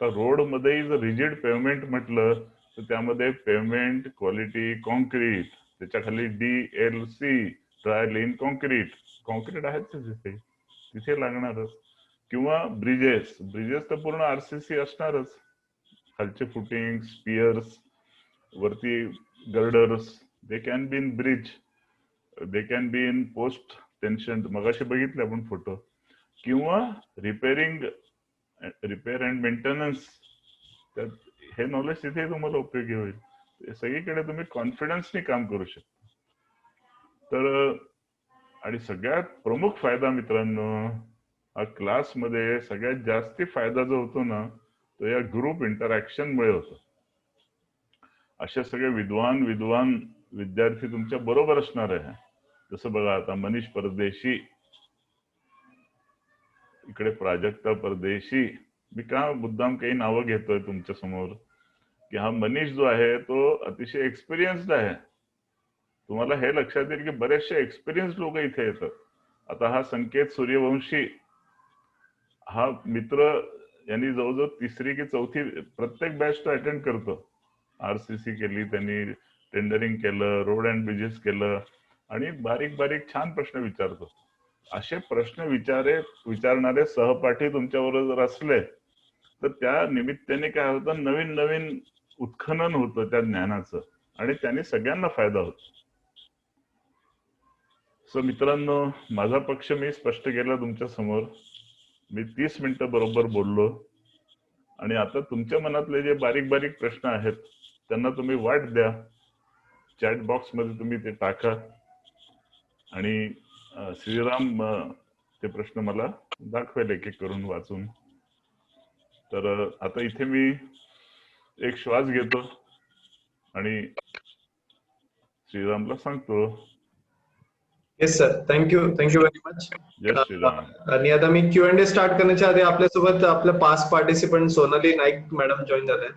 रोड मध्ये जर रिजिड पेव्हमेंट म्हटलं तर त्यामध्ये पेव्हमेंट क्वालिटी कॉन्क्रीट, त्याच्या खाली DLC, ड्राय लेन कॉन्क्रीट आहेच तिथे लागणारच. किंवा ब्रिजेस तर पूर्ण RCC असणारच, खालचे फुटिंग, पियर्स, वरती girders, they can be in bridge, they can be in post tension, मगाशी बघितले आपण फोटो. किंवा रिपेअर अँड मेंटेनन्स, हे नॉलेज तिथे तुम्हाला उपयोगी होईल. सगळीकडे तुम्ही कॉन्फिडन्सने काम करू शकता. तर आणि सगळ्यात प्रमुख फायदा मित्रांनो, हा क्लासमध्ये सगळ्यात जास्ती फायदा जो होतो ना, तो या ग्रुप इंटरॅक्शन मुळे होतो. असे सगळे विद्वान विद्यार्थी तुमच्या बरोबर असणार आहे. जसं बघा, आता मनीष परदेशी, इकडे प्राजक्ता परदेशी, मी का मुद्दाम काही नावं घेतोय तुमच्या समोर, की हा मनीष जो आहे तो अतिशय एक्सपिरियन्स्ड आहे. तुम्हाला हे लक्षात येईल की बरेचसे एक्सपिरियन्स लोक इथे येतात. आता हा संकेत सूर्यवंशी, हा मित्र, यांनी जवळजवळ 3री की 4थी प्रत्येक बॅच तो अटेंड करतो. RCC केली त्यांनी, टेंडरिंग केलं, रोड अँड ब्रिजेस केलं, आणि बारीक छान प्रश्न विचारतो. असे प्रश्न विचारणारे सहपाठी तुमच्याबरोबर जर असले तर त्या निमित्ताने काय होतं, नवीन नवीन उत्खनन होतं त्या ज्ञानाचं आणि त्याने सगळ्यांना फायदा होतो. सो मित्रांनो, माझा पक्ष मी स्पष्ट केला तुमच्या समोर. मी 30 मिनिटं बरोबर बोललो आणि आता तुमच्या मनातले जे बारीक बारीक प्रश्न आहेत त्यांना तुम्ही वाट द्या. चॅट बॉक्स मध्ये तुम्ही ते टाका आणि श्रीराम ते प्रश्न मला दाखवेल एक एक करून वाचून. तर आता इथे मी एक श्वास घेतो आणि श्रीरामला सांगतो. Yes sir, thank you very much. जय श्रीराम. आणि आता मी Q&A स्टार्ट करण्याच्या आधी आपल्यासोबत आपल्या past participant Sonali Naik madam join झाले.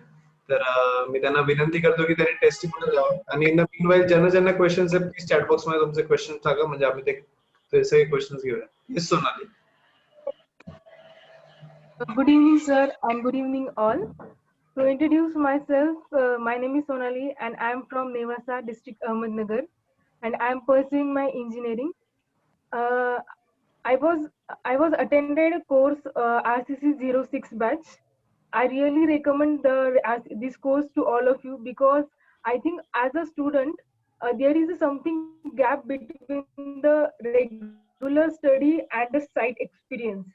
तर मी त्यांना विनंती करतो की त्यांनी टेस्टिमोनियल द्यावं आणि इन द मीनवाईल ज्यांना क्वेश्चन्स आहेत प्लीज चॅट बॉक्स मध्ये तुमचे क्वेश्चन टाका, म्हणजे आम्ही ते सगळे क्वेश्चन्स घेऊया. Yes Sonali. Good evening, sir, and good evening, all. To introduce myself, my name is Sonali, and I am from Nevasa district, Ahmednagar, and I am pursuing my engineering. Uh, I was attended a course RCC 06 batch. I really recommend this course to all of you because I think as a student there is something gap between the regular study and the site experience.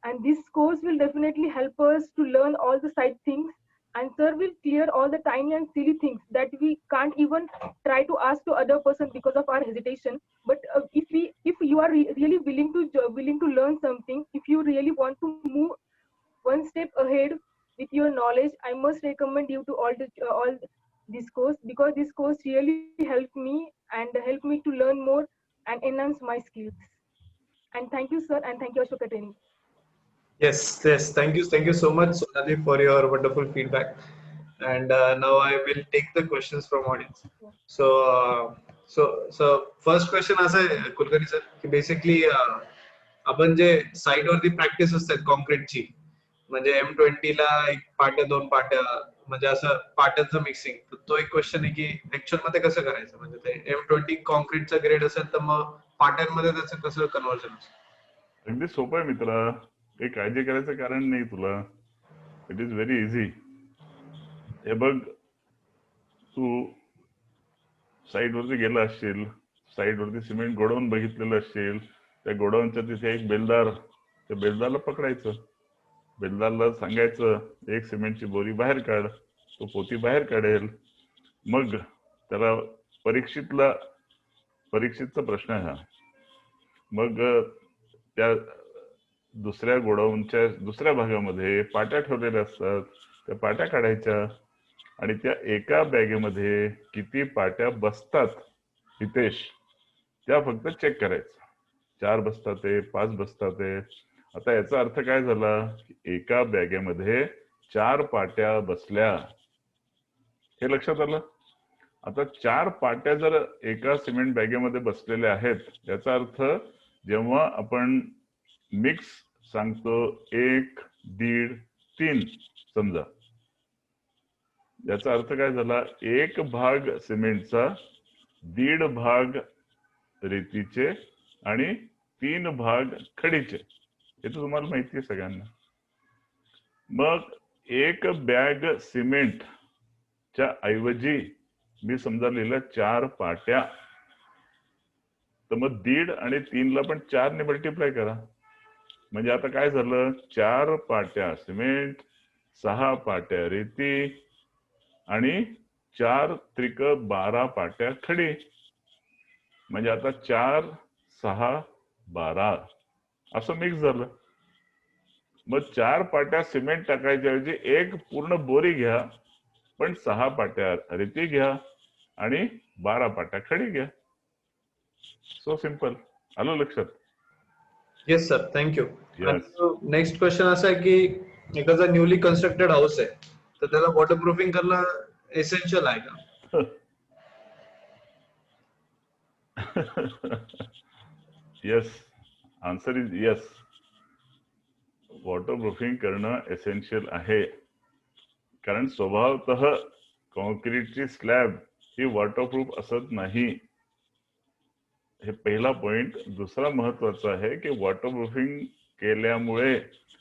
And this course will definitely help us to learn all the side things, and sir will clear all the tiny and silly things that we can't even try to ask to other person because of our hesitation. But if you are really willing to learn something, if you really want to move one step ahead with your knowledge, I must recommend you to all this course, because this course really helped me and helped me to learn more and enhance my skills. And thank you, sir, and thank you, Ashoka Training. Yes, thank you so much Sonali for your wonderful feedback. And now I will take the questions from audience. So first question असा आहे कुलकर्णी सर की बेसिकली आपण जे साइट वरती प्रॅक्टिस असतात कॉन्क्रीटची, म्हणजे M20 ला एक पाट्या दोन पाट्या म्हणजे असं पाट्यांचं मिक्सिंग, तो एक क्वेश्चन आहे की ऍक्च्युअल मध्ये कसं करायचं, म्हणजे ते M20 कॉन्क्रीटचा ग्रेड असेल तर मग पाट्यांमध्ये त्याचं कसं कन्व्हर्जन असतं? अगदी सोपं आहे मित्रा, काही काळजी करायचं कारण नाही तुला. It is very easy. हे बघ, तू साईट वरती गेला असशील, साईट वरती सिमेंट गोडाऊन बघितलेलं असशील, त्या गोडाऊनच्या तिथे एक बेलदार, त्या बेलदारला पकडायचं, बेलदारला सांगायचं एक सिमेंटची बोरी बाहेर काढ, तो पोती बाहेर काढेल. मग त्याला परीक्षितचा प्रश्न आहे हा. मग त्या दुसऱ्या गोडाऊनच्या दुसऱ्या भागामध्ये पाट्या ठेवलेल्या असतात, त्या पाट्या काढायच्या आणि त्या एका बॅगेमध्ये किती पाट्या बसतात हितेश, त्या फक्त चेक करायचं. 4 बसतात, 5 बसतात. आता याचा अर्थ काय झाला, एका बॅगेमध्ये 4 पाट्या बसल्या, हे लक्षात आलं. आता 4 पाट्या जर एका सिमेंट बॅगेमध्ये बसलेल्या आहेत, याचा अर्थ जेव्हा आपण मिक्स सांगतो 1, 1.5, 3 समजा, याचा अर्थ काय झाला, 1 भाग सिमेंटचा, 1.5 भाग रेतीचे आणि 3 भाग खडीचे. हे तर तुम्हाला माहिती आहे सगळ्यांना. मग 1 बॅग सिमेंटच्या ऐवजी मी समजा लिहिलं 4 पाट्या, तर मग 1.5 आणि 3 ला पण 4 ने मल्टिप्लाय करा. म्हणजे आता काय झालं, 4 पाट्या सिमेंट, 6 पाट्या रेती आणि 4 त्रिक 12 पाट्या खडी. म्हणजे आता 4, 6, 12 असं मिक्स झालं. मग 4 पाट्या सिमेंट टाकायच्या ऐवजी 1 पूर्ण बोरी घ्या, पण 6 पाट्या रेती घ्या आणि 12 पाट्या खडी घ्या. So simple. आलं लक्षात? Yes sir, thank you. Yes. Next question असा आहे की एखादा न्यूली कन्स्ट्रक्टेड हाऊस आहे, तर त्याला वॉटरप्रूफिंग करणं एसेन्शियल आहे का? Yes, answer is yes. Waterproofing करणं एसेन्शियल आहे, कारण स्वभावतः कॉन्क्रीटची स्लॅब ही वॉटरप्रूफ असत नाही. हे पहिला पॉइंट. दुसरा महत्वाचा आहे की वॉटरप्रूफिंग केल्यामुळे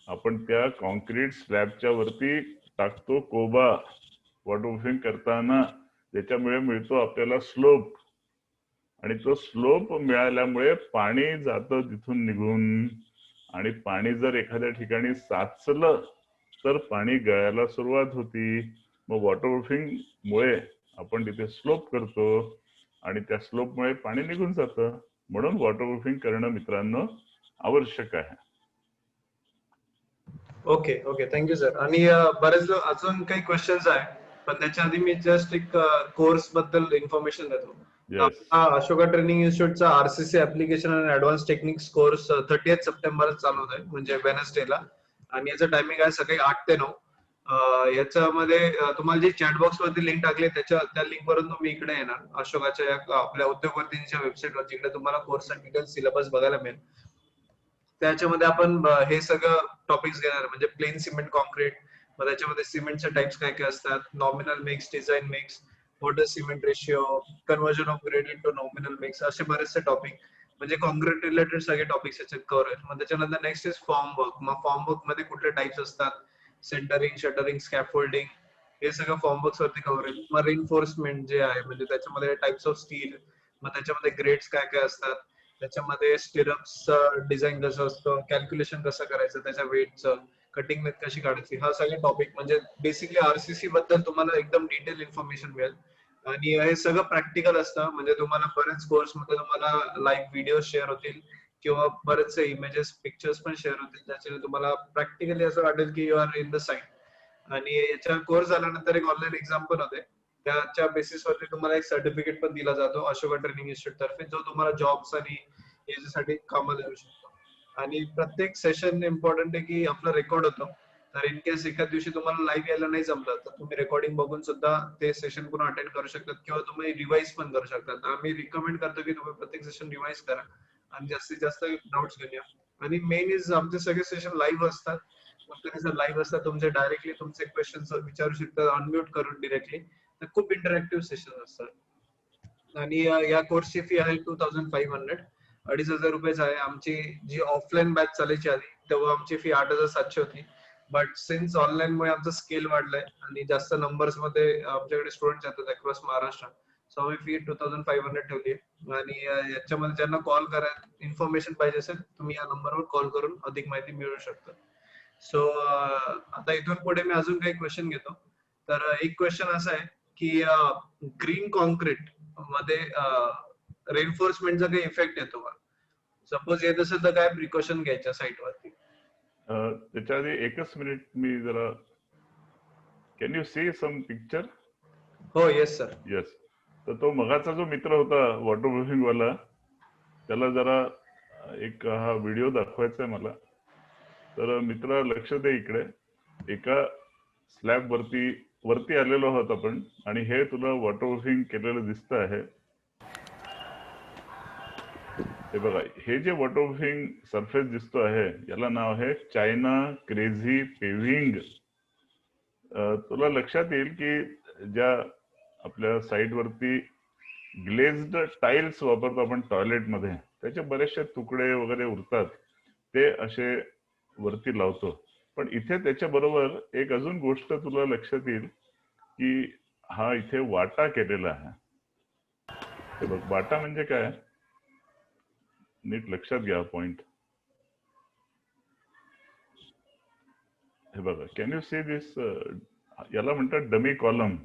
आपण त्या कॉन्क्रीट स्लॅबच्या वरती टाकतो कोबा वॉटरप्रूफिंग करताना, त्याच्यामुळे मिळतो आपल्याला स्लोप, आणि तो स्लोप मिळाल्यामुळे पाणी जातं तिथून निघून, आणि पाणी जर एखाद्या ठिकाणी साचलं तर पाणी गळायला सुरुवात होती. मग वॉटरप्रूफिंग मुळे आपण तिथे स्लोप करतो आणि त्या स्लोपमुळे पाणी निघून जातं. म्हणून वॉटरप्रूफिंग करणं मित्रांनो आवश्यक आहे. Okay okay, thank you sir. आणि बरेच अजून काही क्वेश्चन्स आहे, पण त्याच्या आधी मी जस्ट एक कोर्स बद्दल इन्फॉर्मेशन देतो. येस. अशोका ट्रेनिंग इन्स्टिट्यूटचा आरसीसी ऍप्लिकेशन आणि ऍडव्हान्स टेक्निक्स कोर्स 30 सप्टेंबर चालू होत आहे, म्हणजे वेनसडेला. आणि याचं टायमिंग आहे सकाळी 8 ते 9. याच्यामध्ये तुम्हाला जी चॅट बॉक्स वरती लिंक टाकली त्या लिंक वरून तुम्ही इकडे येणार अशोकाच्या आपल्या उद्योगवर्तींच्या वेबसाईटवर, जिकडे तुम्हाला कोर्स डिटेल सिलेबस बघायला मिळेल. त्याच्यामध्ये आपण हे सगळं टॉपिक्स घेणार, म्हणजे प्लेन सिमेंट कॉन्क्रीट, मग त्याच्यामध्ये सिमेंटचे टाइप्स काय काय असतात, nominal mix, design mix, water cement ratio, conversion of graded to nominal mix, असे बरेचसे टॉपिक, म्हणजे कॉन्क्रीट रिलेटेड सगळे टॉपिक्स याच्यात कव्हर आहेत. मग त्याच्यानंतर नेक्स्ट इज फॉर्म वर्क. मग फॉर्म वर्क मध्ये कुठले टाइप्स असतात, सेंटरिंग, शटरिंग, स्कॅफोल्डिंग, हे सगळं फॉर्म वर्क्स वरती कव्हर आहे. मग रिइन्फोर्समेंट जे आहे, म्हणजे त्याच्यामध्ये टाइप्स ऑफ स्टील, मग त्याच्यामध्ये ग्रेड्स काय काय असतात, त्याच्यामध्ये स्टिरप्स डिझाईन कसं असतं, कॅल्क्युलेशन कसं करायचं त्याच्या वेटचं, कटिंग मेथ कशी काढायची, हा सगळे टॉपिक, म्हणजे बेसिकली आरसीसी बद्दल तुम्हाला एकदम डिटेल इन्फॉर्मेशन मिळेल. आणि हे सगळं प्रॅक्टिकल असतं, म्हणजे तुम्हाला बरेच कोर्स मध्ये तुम्हाला लाईव्ह व्हिडिओ शेअर होतील किंवा बरेचसे इमेजेस, पिक्चर्स पण शेअर होतील, त्याच्याने तुम्हाला प्रॅक्टिकली असं वाटेल की you are in the site. आणि याच्या कोर्स झाल्यानंतर एक ऑनलाईन एक्झाम पण होते, त्याच्या बेसिसवरती तुम्हाला एक सर्टिफिकेट पण दिला जातो अशोका ट्रेनिंग इन्स्टिट्यूट तर्फे, जो तुम्हाला जॉब्स आणि याच्यासाठी कामाला येऊ शकतो. आणि प्रत्येक सेशन इम्पॉर्टंट आहे की आपलं रेकॉर्ड होतं, तर इन केस एखाद दिवशी तुम्हाला लाईव्ह यायला नाही जमलं तर तुम्ही रेकॉर्डिंग बघून सुद्धा ते सेशन पुन्हा अटेंड करू शकतात, किंवा तुम्ही रिवाइज पण करू शकतात. आम्ही रिकमेंड करतो की तुम्ही प्रत्येक सेशन रिवाइज करा आणि जास्तीत जास्त डाऊट्स घेऊन या. आणि मेन इज आमचे सगळे सेशन लाईव्ह असतात. लाईव्ह असतात, तुमचे डायरेक्टली तुमचे क्वेश्चन विचारू शकतात अनम्यूट करून डिरेक्टली. तर खूप इंटरॅक्टिव्ह सेशन असतात. आणि या कोर्सची फी आहे 2500, 2500 रुपयेच आहे. आमची जी ऑफलाईन बॅच चालायची आधी, तेव्हा आमची फी 8700 होती. बट सिन्स ऑनलाईन मुळे आमचा स्केल वाढलाय आणि जास्त नंबर्स मध्ये आमच्याकडे स्टुडंट येतात अक्रॉस महाराष्ट्र, सो आम्ही फी 2500 ठेवली. आणि याच्यामध्ये ज्यांना कॉल करा, इन्फॉर्मेशन पाहिजे असेल, तुम्ही या नंबरवर कॉल करून अधिक माहिती मिळवू शकता. सो आता इथून पुढे मी अजून काही क्वेश्चन घेतो. तर एक क्वेश्चन असा आहे की ग्रीन कॉन्क्रीट मध्ये रेनफोर्समेंटचा काही इफेक्ट येतो का? सपोज येत असेल तर काय प्रिकॉशन घ्यायच्या साईट वरती? त्याच्या आधी एकच मिनिट, मी जरा, can you see some picture? हो, येस सर. येस. तर तो मगाचा जो मित्र होता वॉटरप्रूफिंग वाला, त्याला जरा एक हा व्हिडिओ दाखवायचा आहे मला. तर मित्र लक्ष दे इकडे. एका स्लॅब वरती आलेलो आहोत आपण, आणि हे तुला वॉटरप्रूफिंग केलेलं दिसत आहे. हे बघा, हे जे वॉटरप्रूफिंग सरफेस दिसतो आहे, याला नाव आहे चायना क्रेझी पेव्हिंग. तुला लक्षात येईल की ज्या आपल्या साईट वरती ग्लेज्ड टाइल्स वापरतो आपण टॉयलेट मध्ये, त्याचे बरेचसे तुकडे वगैरे उरतात, ते असे वरती लावतो. पण इथे त्याच्या बरोबर एक अजून गोष्ट तुला लक्षात येईल की हा इथे वाटा केलेला आहे. हे बघ, वाटा म्हणजे काय, नीट लक्षात घ्या पॉइंट. हे बघा, कॅन यू सी दिस, याला म्हणतात डमी कॉलम.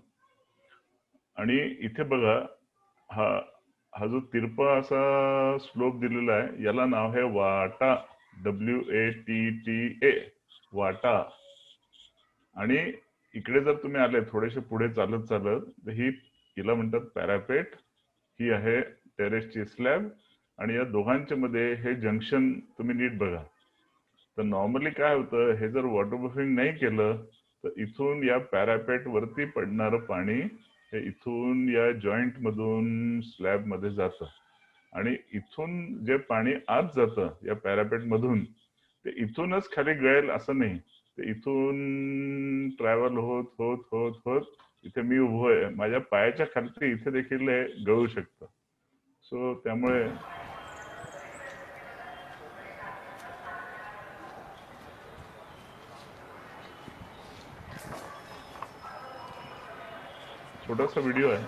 आणि इथे बघा, हा जो तिरपा असा स्लोप दिलेला आहे, याला नाव आहे वाटा, WATTA, वाटा. आणि इकडे जर तुम्ही आले थोडेसे पुढे चालत तर हिला म्हणतात पॅरापेट, ही आहे टेरेसची स्लॅब, आणि या दोघांच्या मध्ये हे जंक्शन तुम्ही नीट बघा. तर नॉर्मली काय होतं, हे जर वॉटरप्रूफिंग नाही केलं तर इथून या पॅरापेट वरती पडणारं पाणी हे इथून या जॉईंट मधून स्लॅब मध्ये जातं, आणि इथून जे पाणी आत जातं या पॅरापेट मधून, ते इथूनच खाली गळेल असं नाही. ते इथून ट्रॅव्हल होत होत होत होत इथे मी उभो आहे, माझ्या पायाच्या खाली इथे देखील हे गळू शकतं. सो त्यामुळे छोटासा व्हिडिओ आहे.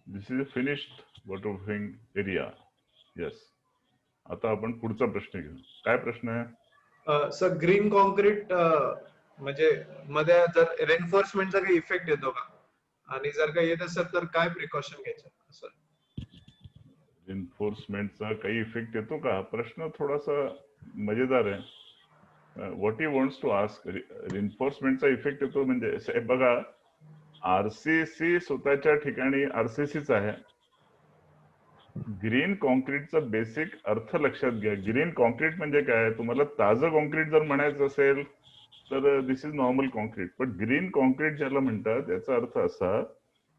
This is a finished water proofing area. Yes. आता आपण पुढचा प्रश्न घेऊ. काय प्रश्न आहे? सर ग्रीन कॉन्क्रीट म्हणजे मध्ये जर रेनफोर्समेंटचा काही इफेक्ट येतो का, आणि जर काही येत असेल तर काय प्रिकॉशन घ्यायचं असं? एन्फोर्समेंटचा काही इफेक्ट येतो का? प्रश्न थोडासा मजेदार आहे. What you wants to ask. एन्फोर्समेंटचा इफेक्ट येतो म्हणजे बघा, आरसीसी स्वतःच्या ठिकाणी आरसीसीच आहे. ग्रीन कॉन्क्रीटचा बेसिक अर्थ लक्षात घ्या. ग्रीन कॉन्क्रीट म्हणजे काय? तुम्हाला ताजं कॉन्क्रीट जर म्हणायचं असेल तर दिस इज नॉर्मल कॉन्क्रीट. पण ग्रीन कॉन्क्रीट ज्याला म्हणतात याचा अर्थ असा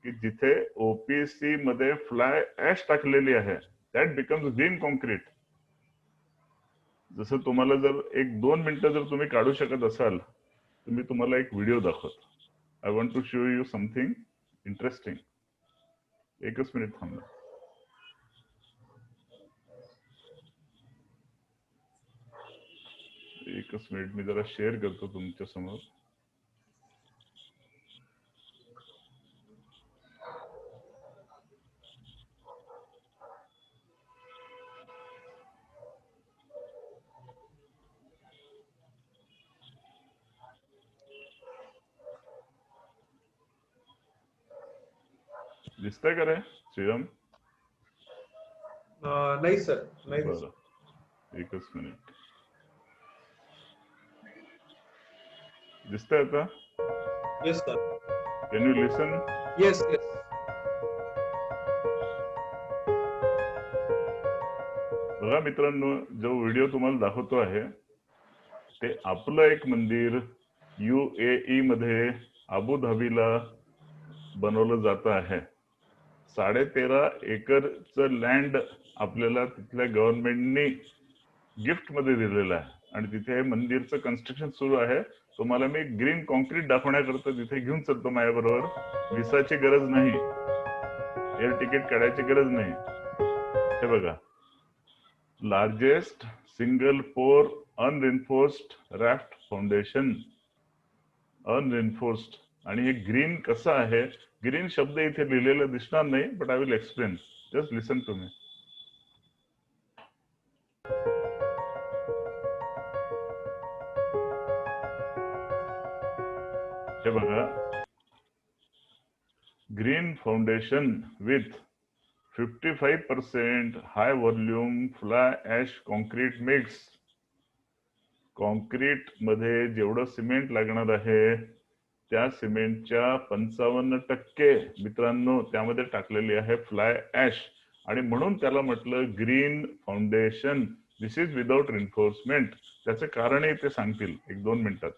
की जिथे ओपीसी मध्ये फ्लाय ऍश टाकलेली आहे, दॅट बिकम्स ग्रीन कॉन्क्रीट. जसं तुम्हाला जर 1-2 मिनिटं जर तुम्ही काढू शकत असाल तर मी तुम्हाला एक व्हिडिओ दाखवतो. I want to show you something interesting. एकच मिनिट थांबा. एकच मिनिट मी जरा शेअर करतो तुमच्या समोर. दिसतंय का रे श्रीराम? नाही सर, नाही. बरं, एकच मिनिट. दिसतंय आता? Yes sir. Can you listen? Yes yes. बघा मित्रांनो, जो व्हिडिओ तुम्हाला दाखवतो आहे ते आपलं एक मंदिर UAE मध्ये अबुधाबीला बनवलं जात आहे. 13.5 एकरचं लँड आपल्याला तिथल्या गव्हर्नमेंटनी गिफ्ट मध्ये दिलेलं आहे आणि तिथे हे मंदिरचं कन्स्ट्रक्शन सुरू आहे. तुम्हाला मी ग्रीन कॉन्क्रीट दाखवण्याकरता तिथे घेऊन चालतो माझ्याबरोबर. विसाची गरज नाही, एअर तिकीट काढायची गरज नाही. हे बघा, लार्जेस्ट सिंगल पोर अनरिन्फोर्स्ड रॅफ्ट फाउंडेशन. अनरिन्फोर्स्ड. आणि हे ग्रीन कसं आहे? ग्रीन शब्द इथे लिहिलेला दिसणार नाही, but I will explain. Just listen to me. हे बघा, green foundation with 55% high volume fly ash concrete mix. Concrete मध्ये जेवढं सिमेंट लागणार आहे त्या सिमेंटच्या 55% मित्रांनो त्यामध्ये टाकलेली आहे फ्लाय ऍश, आणि म्हणून त्याला म्हटलं green foundation. This is without reinforcement. त्याचे कारणही ते सांगतील 1-2 मिनिटात.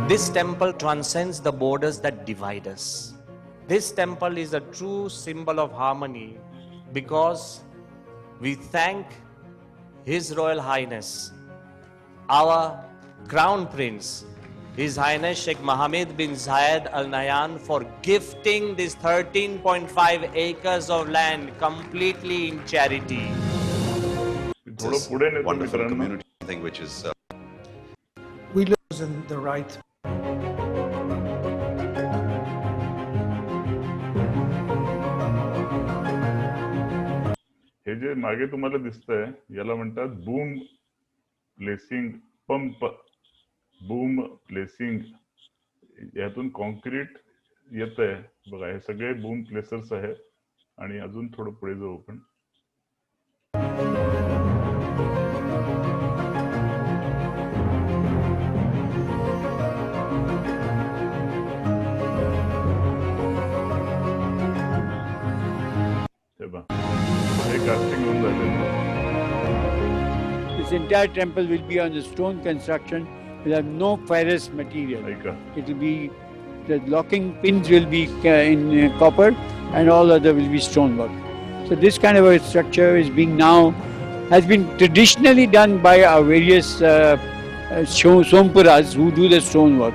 This temple transcends the borders that divide us. This temple is a true symbol of harmony because we thank His Royal Highness, our Crown Prince, His Highness Sheikh Mohammed bin Zayed Al Nahyan, for gifting this 13.5 acres of land completely in charity. थोडं पुढे नेतो Wonderful मित्रांनो. community, something which is we live in the right. हे जे मागे तुम्हाला दिसतंय याला म्हणतात boom placing pump. Boom placing. यातून कॉन्क्रीट येतंय बघा. हे सगळे बूम प्लेसर्स आहे. आणि अजून थोडं पुढे जाऊ आपण. हे बघा, हे कास्टिंग होऊन झालेलं. This entire temple will be on a stone construction. Will have no ferrous material. ऐका, It will be, the locking pins will be in copper, and all other will be stonework. So this kind of a structure is being now, has been traditionally done by our various Sompuras who do the stonework.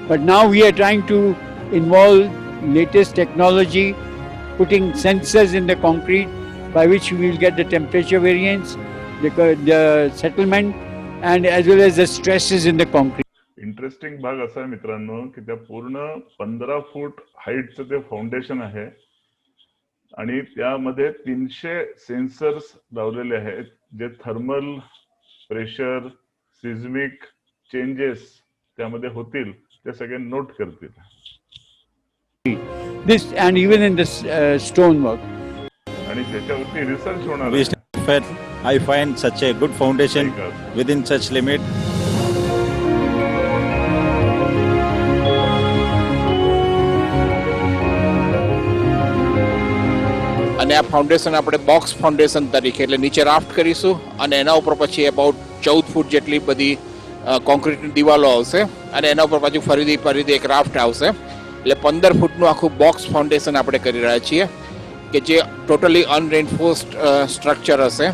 But now we are trying to involve latest technology, putting sensors in the concrete by which we will get the temperature variance, the settlement, and as well as the stresses in the concrete. Interesting भाग असा आहे मित्रांनो की त्या पूर्ण 15 फूट हाईटचं ते फाउंडेशन आहे आणि त्यामध्ये 300 सेन्सर्स लावलेले आहेत जे थर्मल, प्रेशर, सिझमिक चेंजेस त्यामध्ये होतील ते सगळे नोट करतील. This and even in this stonework. आणि त्याच्यावरती रिसर्च होणार आहे. I find such a good foundation within such limit. અને આ ફાઉન્ડેશન આપણે બોક્સ ફાઉન્ડેશન તરીકે એટલે નીચે રાફ્ટ કરીશું અને એના ઉપર પછી અબાઉટ 14 ફૂટ જેટલી બધી કોન્ક્રીટની દિવાલો આવશે અને એના ઉપર પાછું ફરીથી એક રાફ્ટ આવશે એટલે 15 ફૂટનું આખું બોક્સ ફાઉન્ડેશન આપણે કરી રહ્યા છીએ કે જે ટોટલી અનરેન્ફોર્સ્ડ સ્ટ્રક્ચર હશે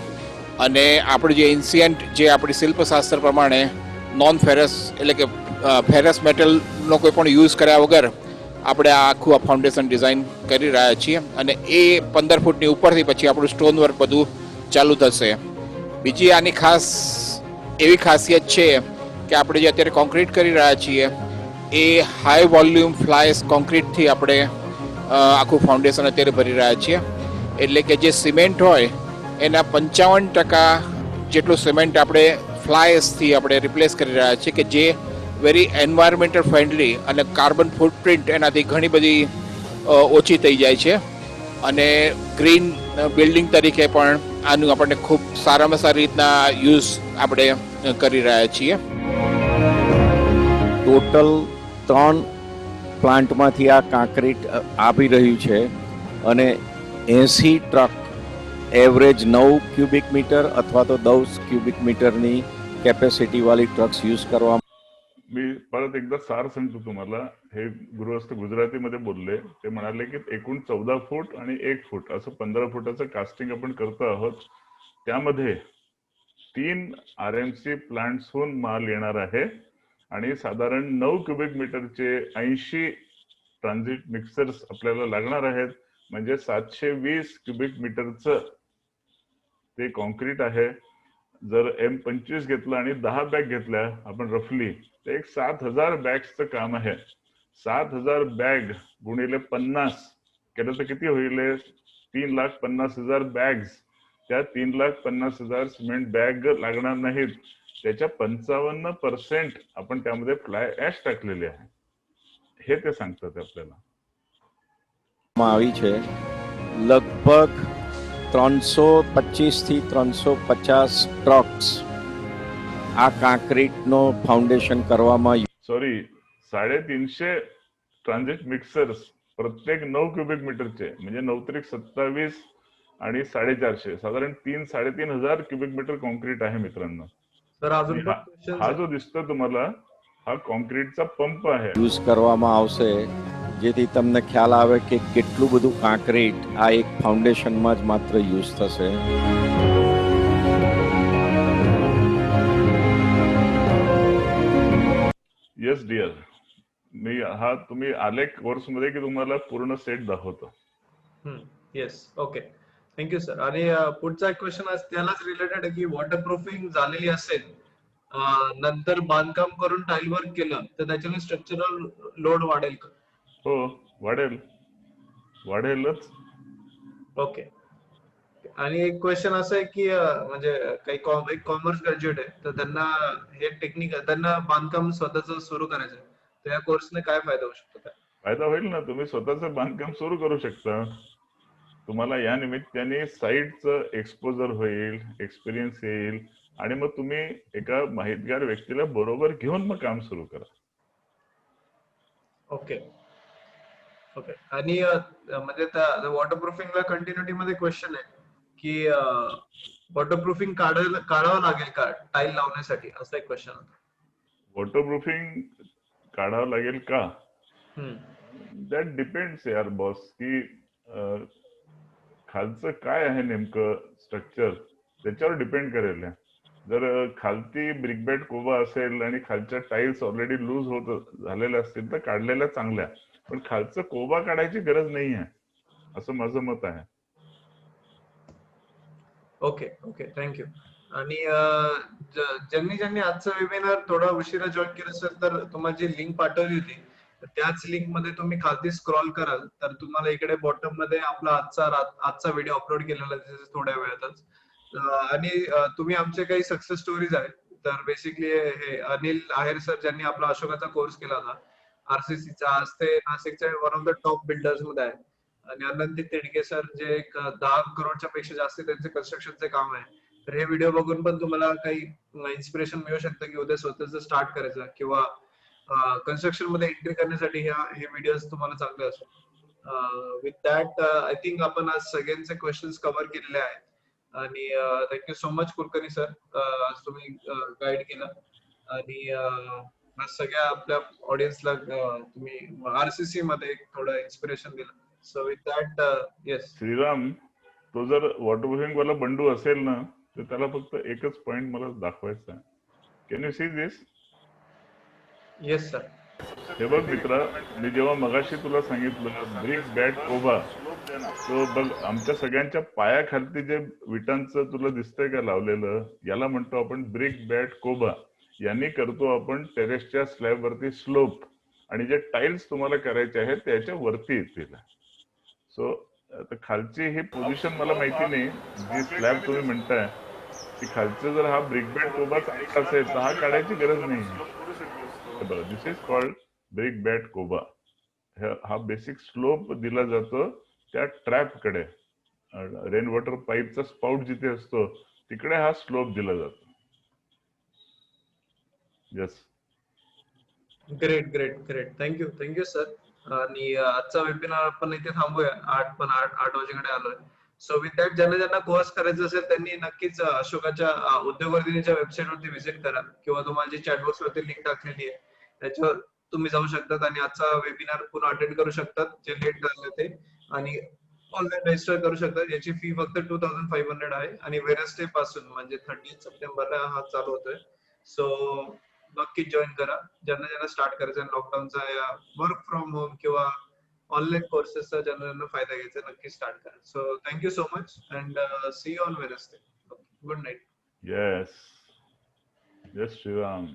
અને આપણું જે એન્શિયન્ટ જે આપણી શિલ્પશાસ્ત્ર પ્રમાણે નોન ફેરસ એટલે કે ફેરસ મેટલનો કોઈ પણ યુઝ કર્યા વગર આપણે આ આખું આ ફાઉન્ડેશન ડિઝાઇન કરી રહ્યા છીએ અને એ 15 ફૂટની ઉપરથી પછી આપણું સ્ટોન વર્ક બધું ચાલુ થશે. બીજી આની ખાસ એવી ખાસિયત છે કે આપણે જે અત્યારે કોન્ક્રીટ કરી રહ્યા છીએ એ હાઈ વોલ્યુમ ફ્લાયસ કોન્ક્રીટથી આપણે આખું ફાઉન્ડેશન અત્યારે ભરી રહ્યા છીએ એટલે કે જે સિમેન્ટ હોય એના 55% જેટલું સિમેન્ટ આપણે ફ્લાયસથી આપણે રિપ્લેસ કરી રહ્યા છીએ કે જે વેરી એન્વાયરમેન્ટલ ફ્રેન્ડલી અને કાર્બન ફૂટપ્રિન્ટ એનાથી ઘણી બધી ઓછી થઈ જાય છે અને ગ્રીન બિલ્ડિંગ તરીકે પણ આનું આપણને ખૂબ સારામાં સારી રીતના યુઝ આપણે કરી રહ્યા છીએ. ટોટલ 3 પ્લાન્ટમાંથી આ કાંકરીટ આવી રહ્યું છે અને 80 ટ્રક એવરેજ 9 ક્યુબિક મીટર અથવા તો 10 क्युबिक मीटरनी कॅपॅसिटी वाली ट्रक्स यूज કરવામાં. मी परत एकदा सार सांगतो तुम्हाला. हे गृहस्थ गुजरातीमध्ये बोलले. ते म्हणाले की एकूण 14 फूट आणि 1 फूट असं 15 फुटाचं कास्टिंग आपण करतो आहोत. त्यामध्ये 3 RMC प्लांट्सहून माल येणार आहे आणि साधारण 9 क्युबिक मीटरचे 80 ट्रान्झिट मिक्सर्स आपल्याला लागणार आहेत. म्हणजे 720 क्युबिक मीटरचं ते कॉन्क्रीट आहे. जर M25 घेतलं आणि 10 बॅग घेतल्या आपण रफली तर एक 7000 बॅग्सचं काम आहे. 7000 बॅग गुणिले 50 केलं तर किती होईल? 3,50,000 बॅग्स. त्या 3,50,000 सिमेंट बॅग लागणार नाहीत. त्याच्या 55% आपण त्यामध्ये फ्लाय ऍश टाकलेले आहे. हे ते सांगतात आपल्याला. આવી છે લગભગ 325 થી 350 ટ્રક્સ આ કાંકરીટનો ફાઉન્ડેશન કરવામાં. सॉरी 350 ट्रान्झिट मिक्सर्स प्रत्येक 9 क्युबिक मीटरचे म्हणजे 9 त्रिक 27 आणि 450 साधारण 3-3.5 क्युबिक मीटर कॉन्क्रीट आहे मित्रांनो. सर अजून हा जो दिसतो तुम्हाला हा कॉन्क्रीटचा पंप आहे. યુઝ કરવામાં આવશે જેથી તમને ખ્યાલ આવે કે કેટલું બધું કાંકરીટ આ એક ફાઉન્ડેશનમાં જ માત્ર યુઝ થશે. Yes dear. मी हा तुम्ही आलेख कोर्स मध्ये की तुम्हाला पूर्ण सेट दाखवतो. Yes okay thank you sir. आणि पुढचा एक क्वेश्चन त्यालाच रिलेटेड आहे की वॉटरप्रूफिंग झालेली असेल नंतर बांधकाम करून टाईल वर्क केलं तर त्याच्याने स्ट्रक्चरल लोड वाढेल का? हो वाढेलच. ओके. आणि एक क्वेश्चन असं आहे की म्हणजे काही कॉमर्स ग्रॅज्युएट आहे तर त्यांना हे टेक्निक त्यांना बांधकाम स्वतःच सुरू करायचं आहे तर या कोर्सने काय फायदा होऊ शकतो? फायदा होईल ना. तुम्ही स्वतःचं बांधकाम सुरू करू शकता. तुम्हाला या निमित्ताने साईटचं एक्सपोजर होईल, एक्सपिरियन्स येईल आणि मग तुम्ही एका माहितगार व्यक्तीला बरोबर घेऊन मग काम सुरू करा. Okay okay. आणि म्हणजे वॉटरप्रूफिंगला कंटिन्युटी मध्ये क्वेश्चन आहे की वॉटरप्रूफिंग काढावं लागेल का टाईल लावण्यासाठी असा एक क्वेश्चन होता. वॉटरप्रूफिंग काढावं लागेल का? दॅट डिपेंड्स यार बॉस की खालचं काय आहे नेमकं स्ट्रक्चर त्याच्यावर डिपेंड करेल हे. जर खालती ब्रिकबेड कोबा असेल आणि खालच्या टाईल्स ऑलरेडी लूज होत झालेल्या असतील तर काढलेल्या चांगल्या, पण खालचं कोबा काढायची गरज नाही आहे असं माझं मत आहे. Okay okay, thank you. आणि ज्यांनी आजचा वेबिनार थोडा उशिरा जॉईन केलं असेल तर तुम्हाला जी लिंक पाठवली होती त्याच लिंक मध्ये तुम्ही खालती स्क्रॉल कराल तर तुम्हाला इकडे बॉटम मध्ये आपला आजचा व्हिडिओ अपलोड केलेला दिसेल थोड्या वेळातच. आणि तुम्ही आमचे काही सक्सेस स्टोरीज आहेत तर बेसिकली हे अनिल आहेर सर ज्यांनी आपला अशोकाचा कोर्स केला होता आरसीसीचा, आज ते नाशिकच्या one of the top builders मध्ये आहे. आणि अनंती तिडके सर जे एक 10 करोडच्या पेक्षा जास्त त्यांचे कन्स्ट्रक्शनचे काम आहे. तर हे व्हिडिओ बघून पण तुम्हाला काही इन्स्पिरेशन मिळू शकतं की उद्या स्वतःच स्टार्ट करायचं किंवा कन्स्ट्रक्शन मध्ये एंट्री करण्यासाठी हे व्हिडिओज तुम्हाला चांगले असेल. विथ दॅट आय थिंक आपण आज सगळ्यांचे क्वेश्चन्स कव्हर केलेले आहेत. आणि thank you so much Kulkarni sir, आज तुम्ही गाईड केलं आणि आज सगळ्या आपल्या ऑडियन्सला तुम्ही आरसीसी मध्ये थोडं इन्स्पिरेशन दिलं. So with that yes Shriram, तो जर वॉटरप्रूफिंग वाला बंडू असेल ना तर त्याला फक्त एकच पॉइंट मला दाखवायचा आहे. Can you see this? Yes sir. हे बघ मित्रा, मी जेव्हा मगाशी तुला सांगितलं ब्रिक बॅट कोबा, तो बघ आमच्या सगळ्यांच्या पायाखालती जे विटांचं तुला दिसतंय का लावलेलं, याला म्हणतो आपण ब्रिक बॅट कोबा. यांनी करतो आपण टेरेसच्या स्लॅब वरती स्लोप, आणि जे टाइल्स तुम्हाला करायचे आहेत त्याच्या वरती येतील. सो आता खालची ही पोझिशन मला माहिती नाही, जी स्लॅब तुम्ही म्हणताय की खालचं जर हा ब्रिक बॅट कोबा चांगला असेल तर हा काढायची गरज नाही. दिस इज कॉल्ड ब्रिक बॅट कोबा. हा बेसिक स्लोप दिला जातो त्या ट्रॅप कडे, रेन वॉटर पाईपचा स्पाउट जिथे असतो तिकडे हा स्लोप दिला जातो. Yes, great great great, thank you sir. आणि आजचा वेबिनार आपण इथे थांबूया. 8 वाजेकडे आलोय. सो विथ दॅट ज्यांना कोर्स करायचा असेल त्यांनी नक्कीच अशोकाच्या उद्योगवर्धिनीच्या वेबसाईट वरती व्हिजिट करा किंवा तुम्हाला जी चॅटबॉक्स वरती लिंक टाकलेली आहे त्याच्यावर तुम्ही जाऊ शकतात आणि आजचा वेबिनार पुन्हा अटेंड करू शकतात जे लेट झाले ते, आणि ऑनलाईन रजिस्टर करू शकतात. याची फी फक्त 2500 आहे आणि वेनसडे पासून म्हणजे 30 सप्टेंबरला हा चालू होतोय. सो नक्की जॉईन करा. ज्यांना स्टार्ट करायचं लॉकडाऊनचा या वर्क फ्रॉम होम किंवा ऑनलाईन कोर्सेसचा ज्यांना फायदा घ्यायचा नक्की स्टार्ट करा. So thank you so much and see you on Wednesday. Good night. Yes, yes Shriram.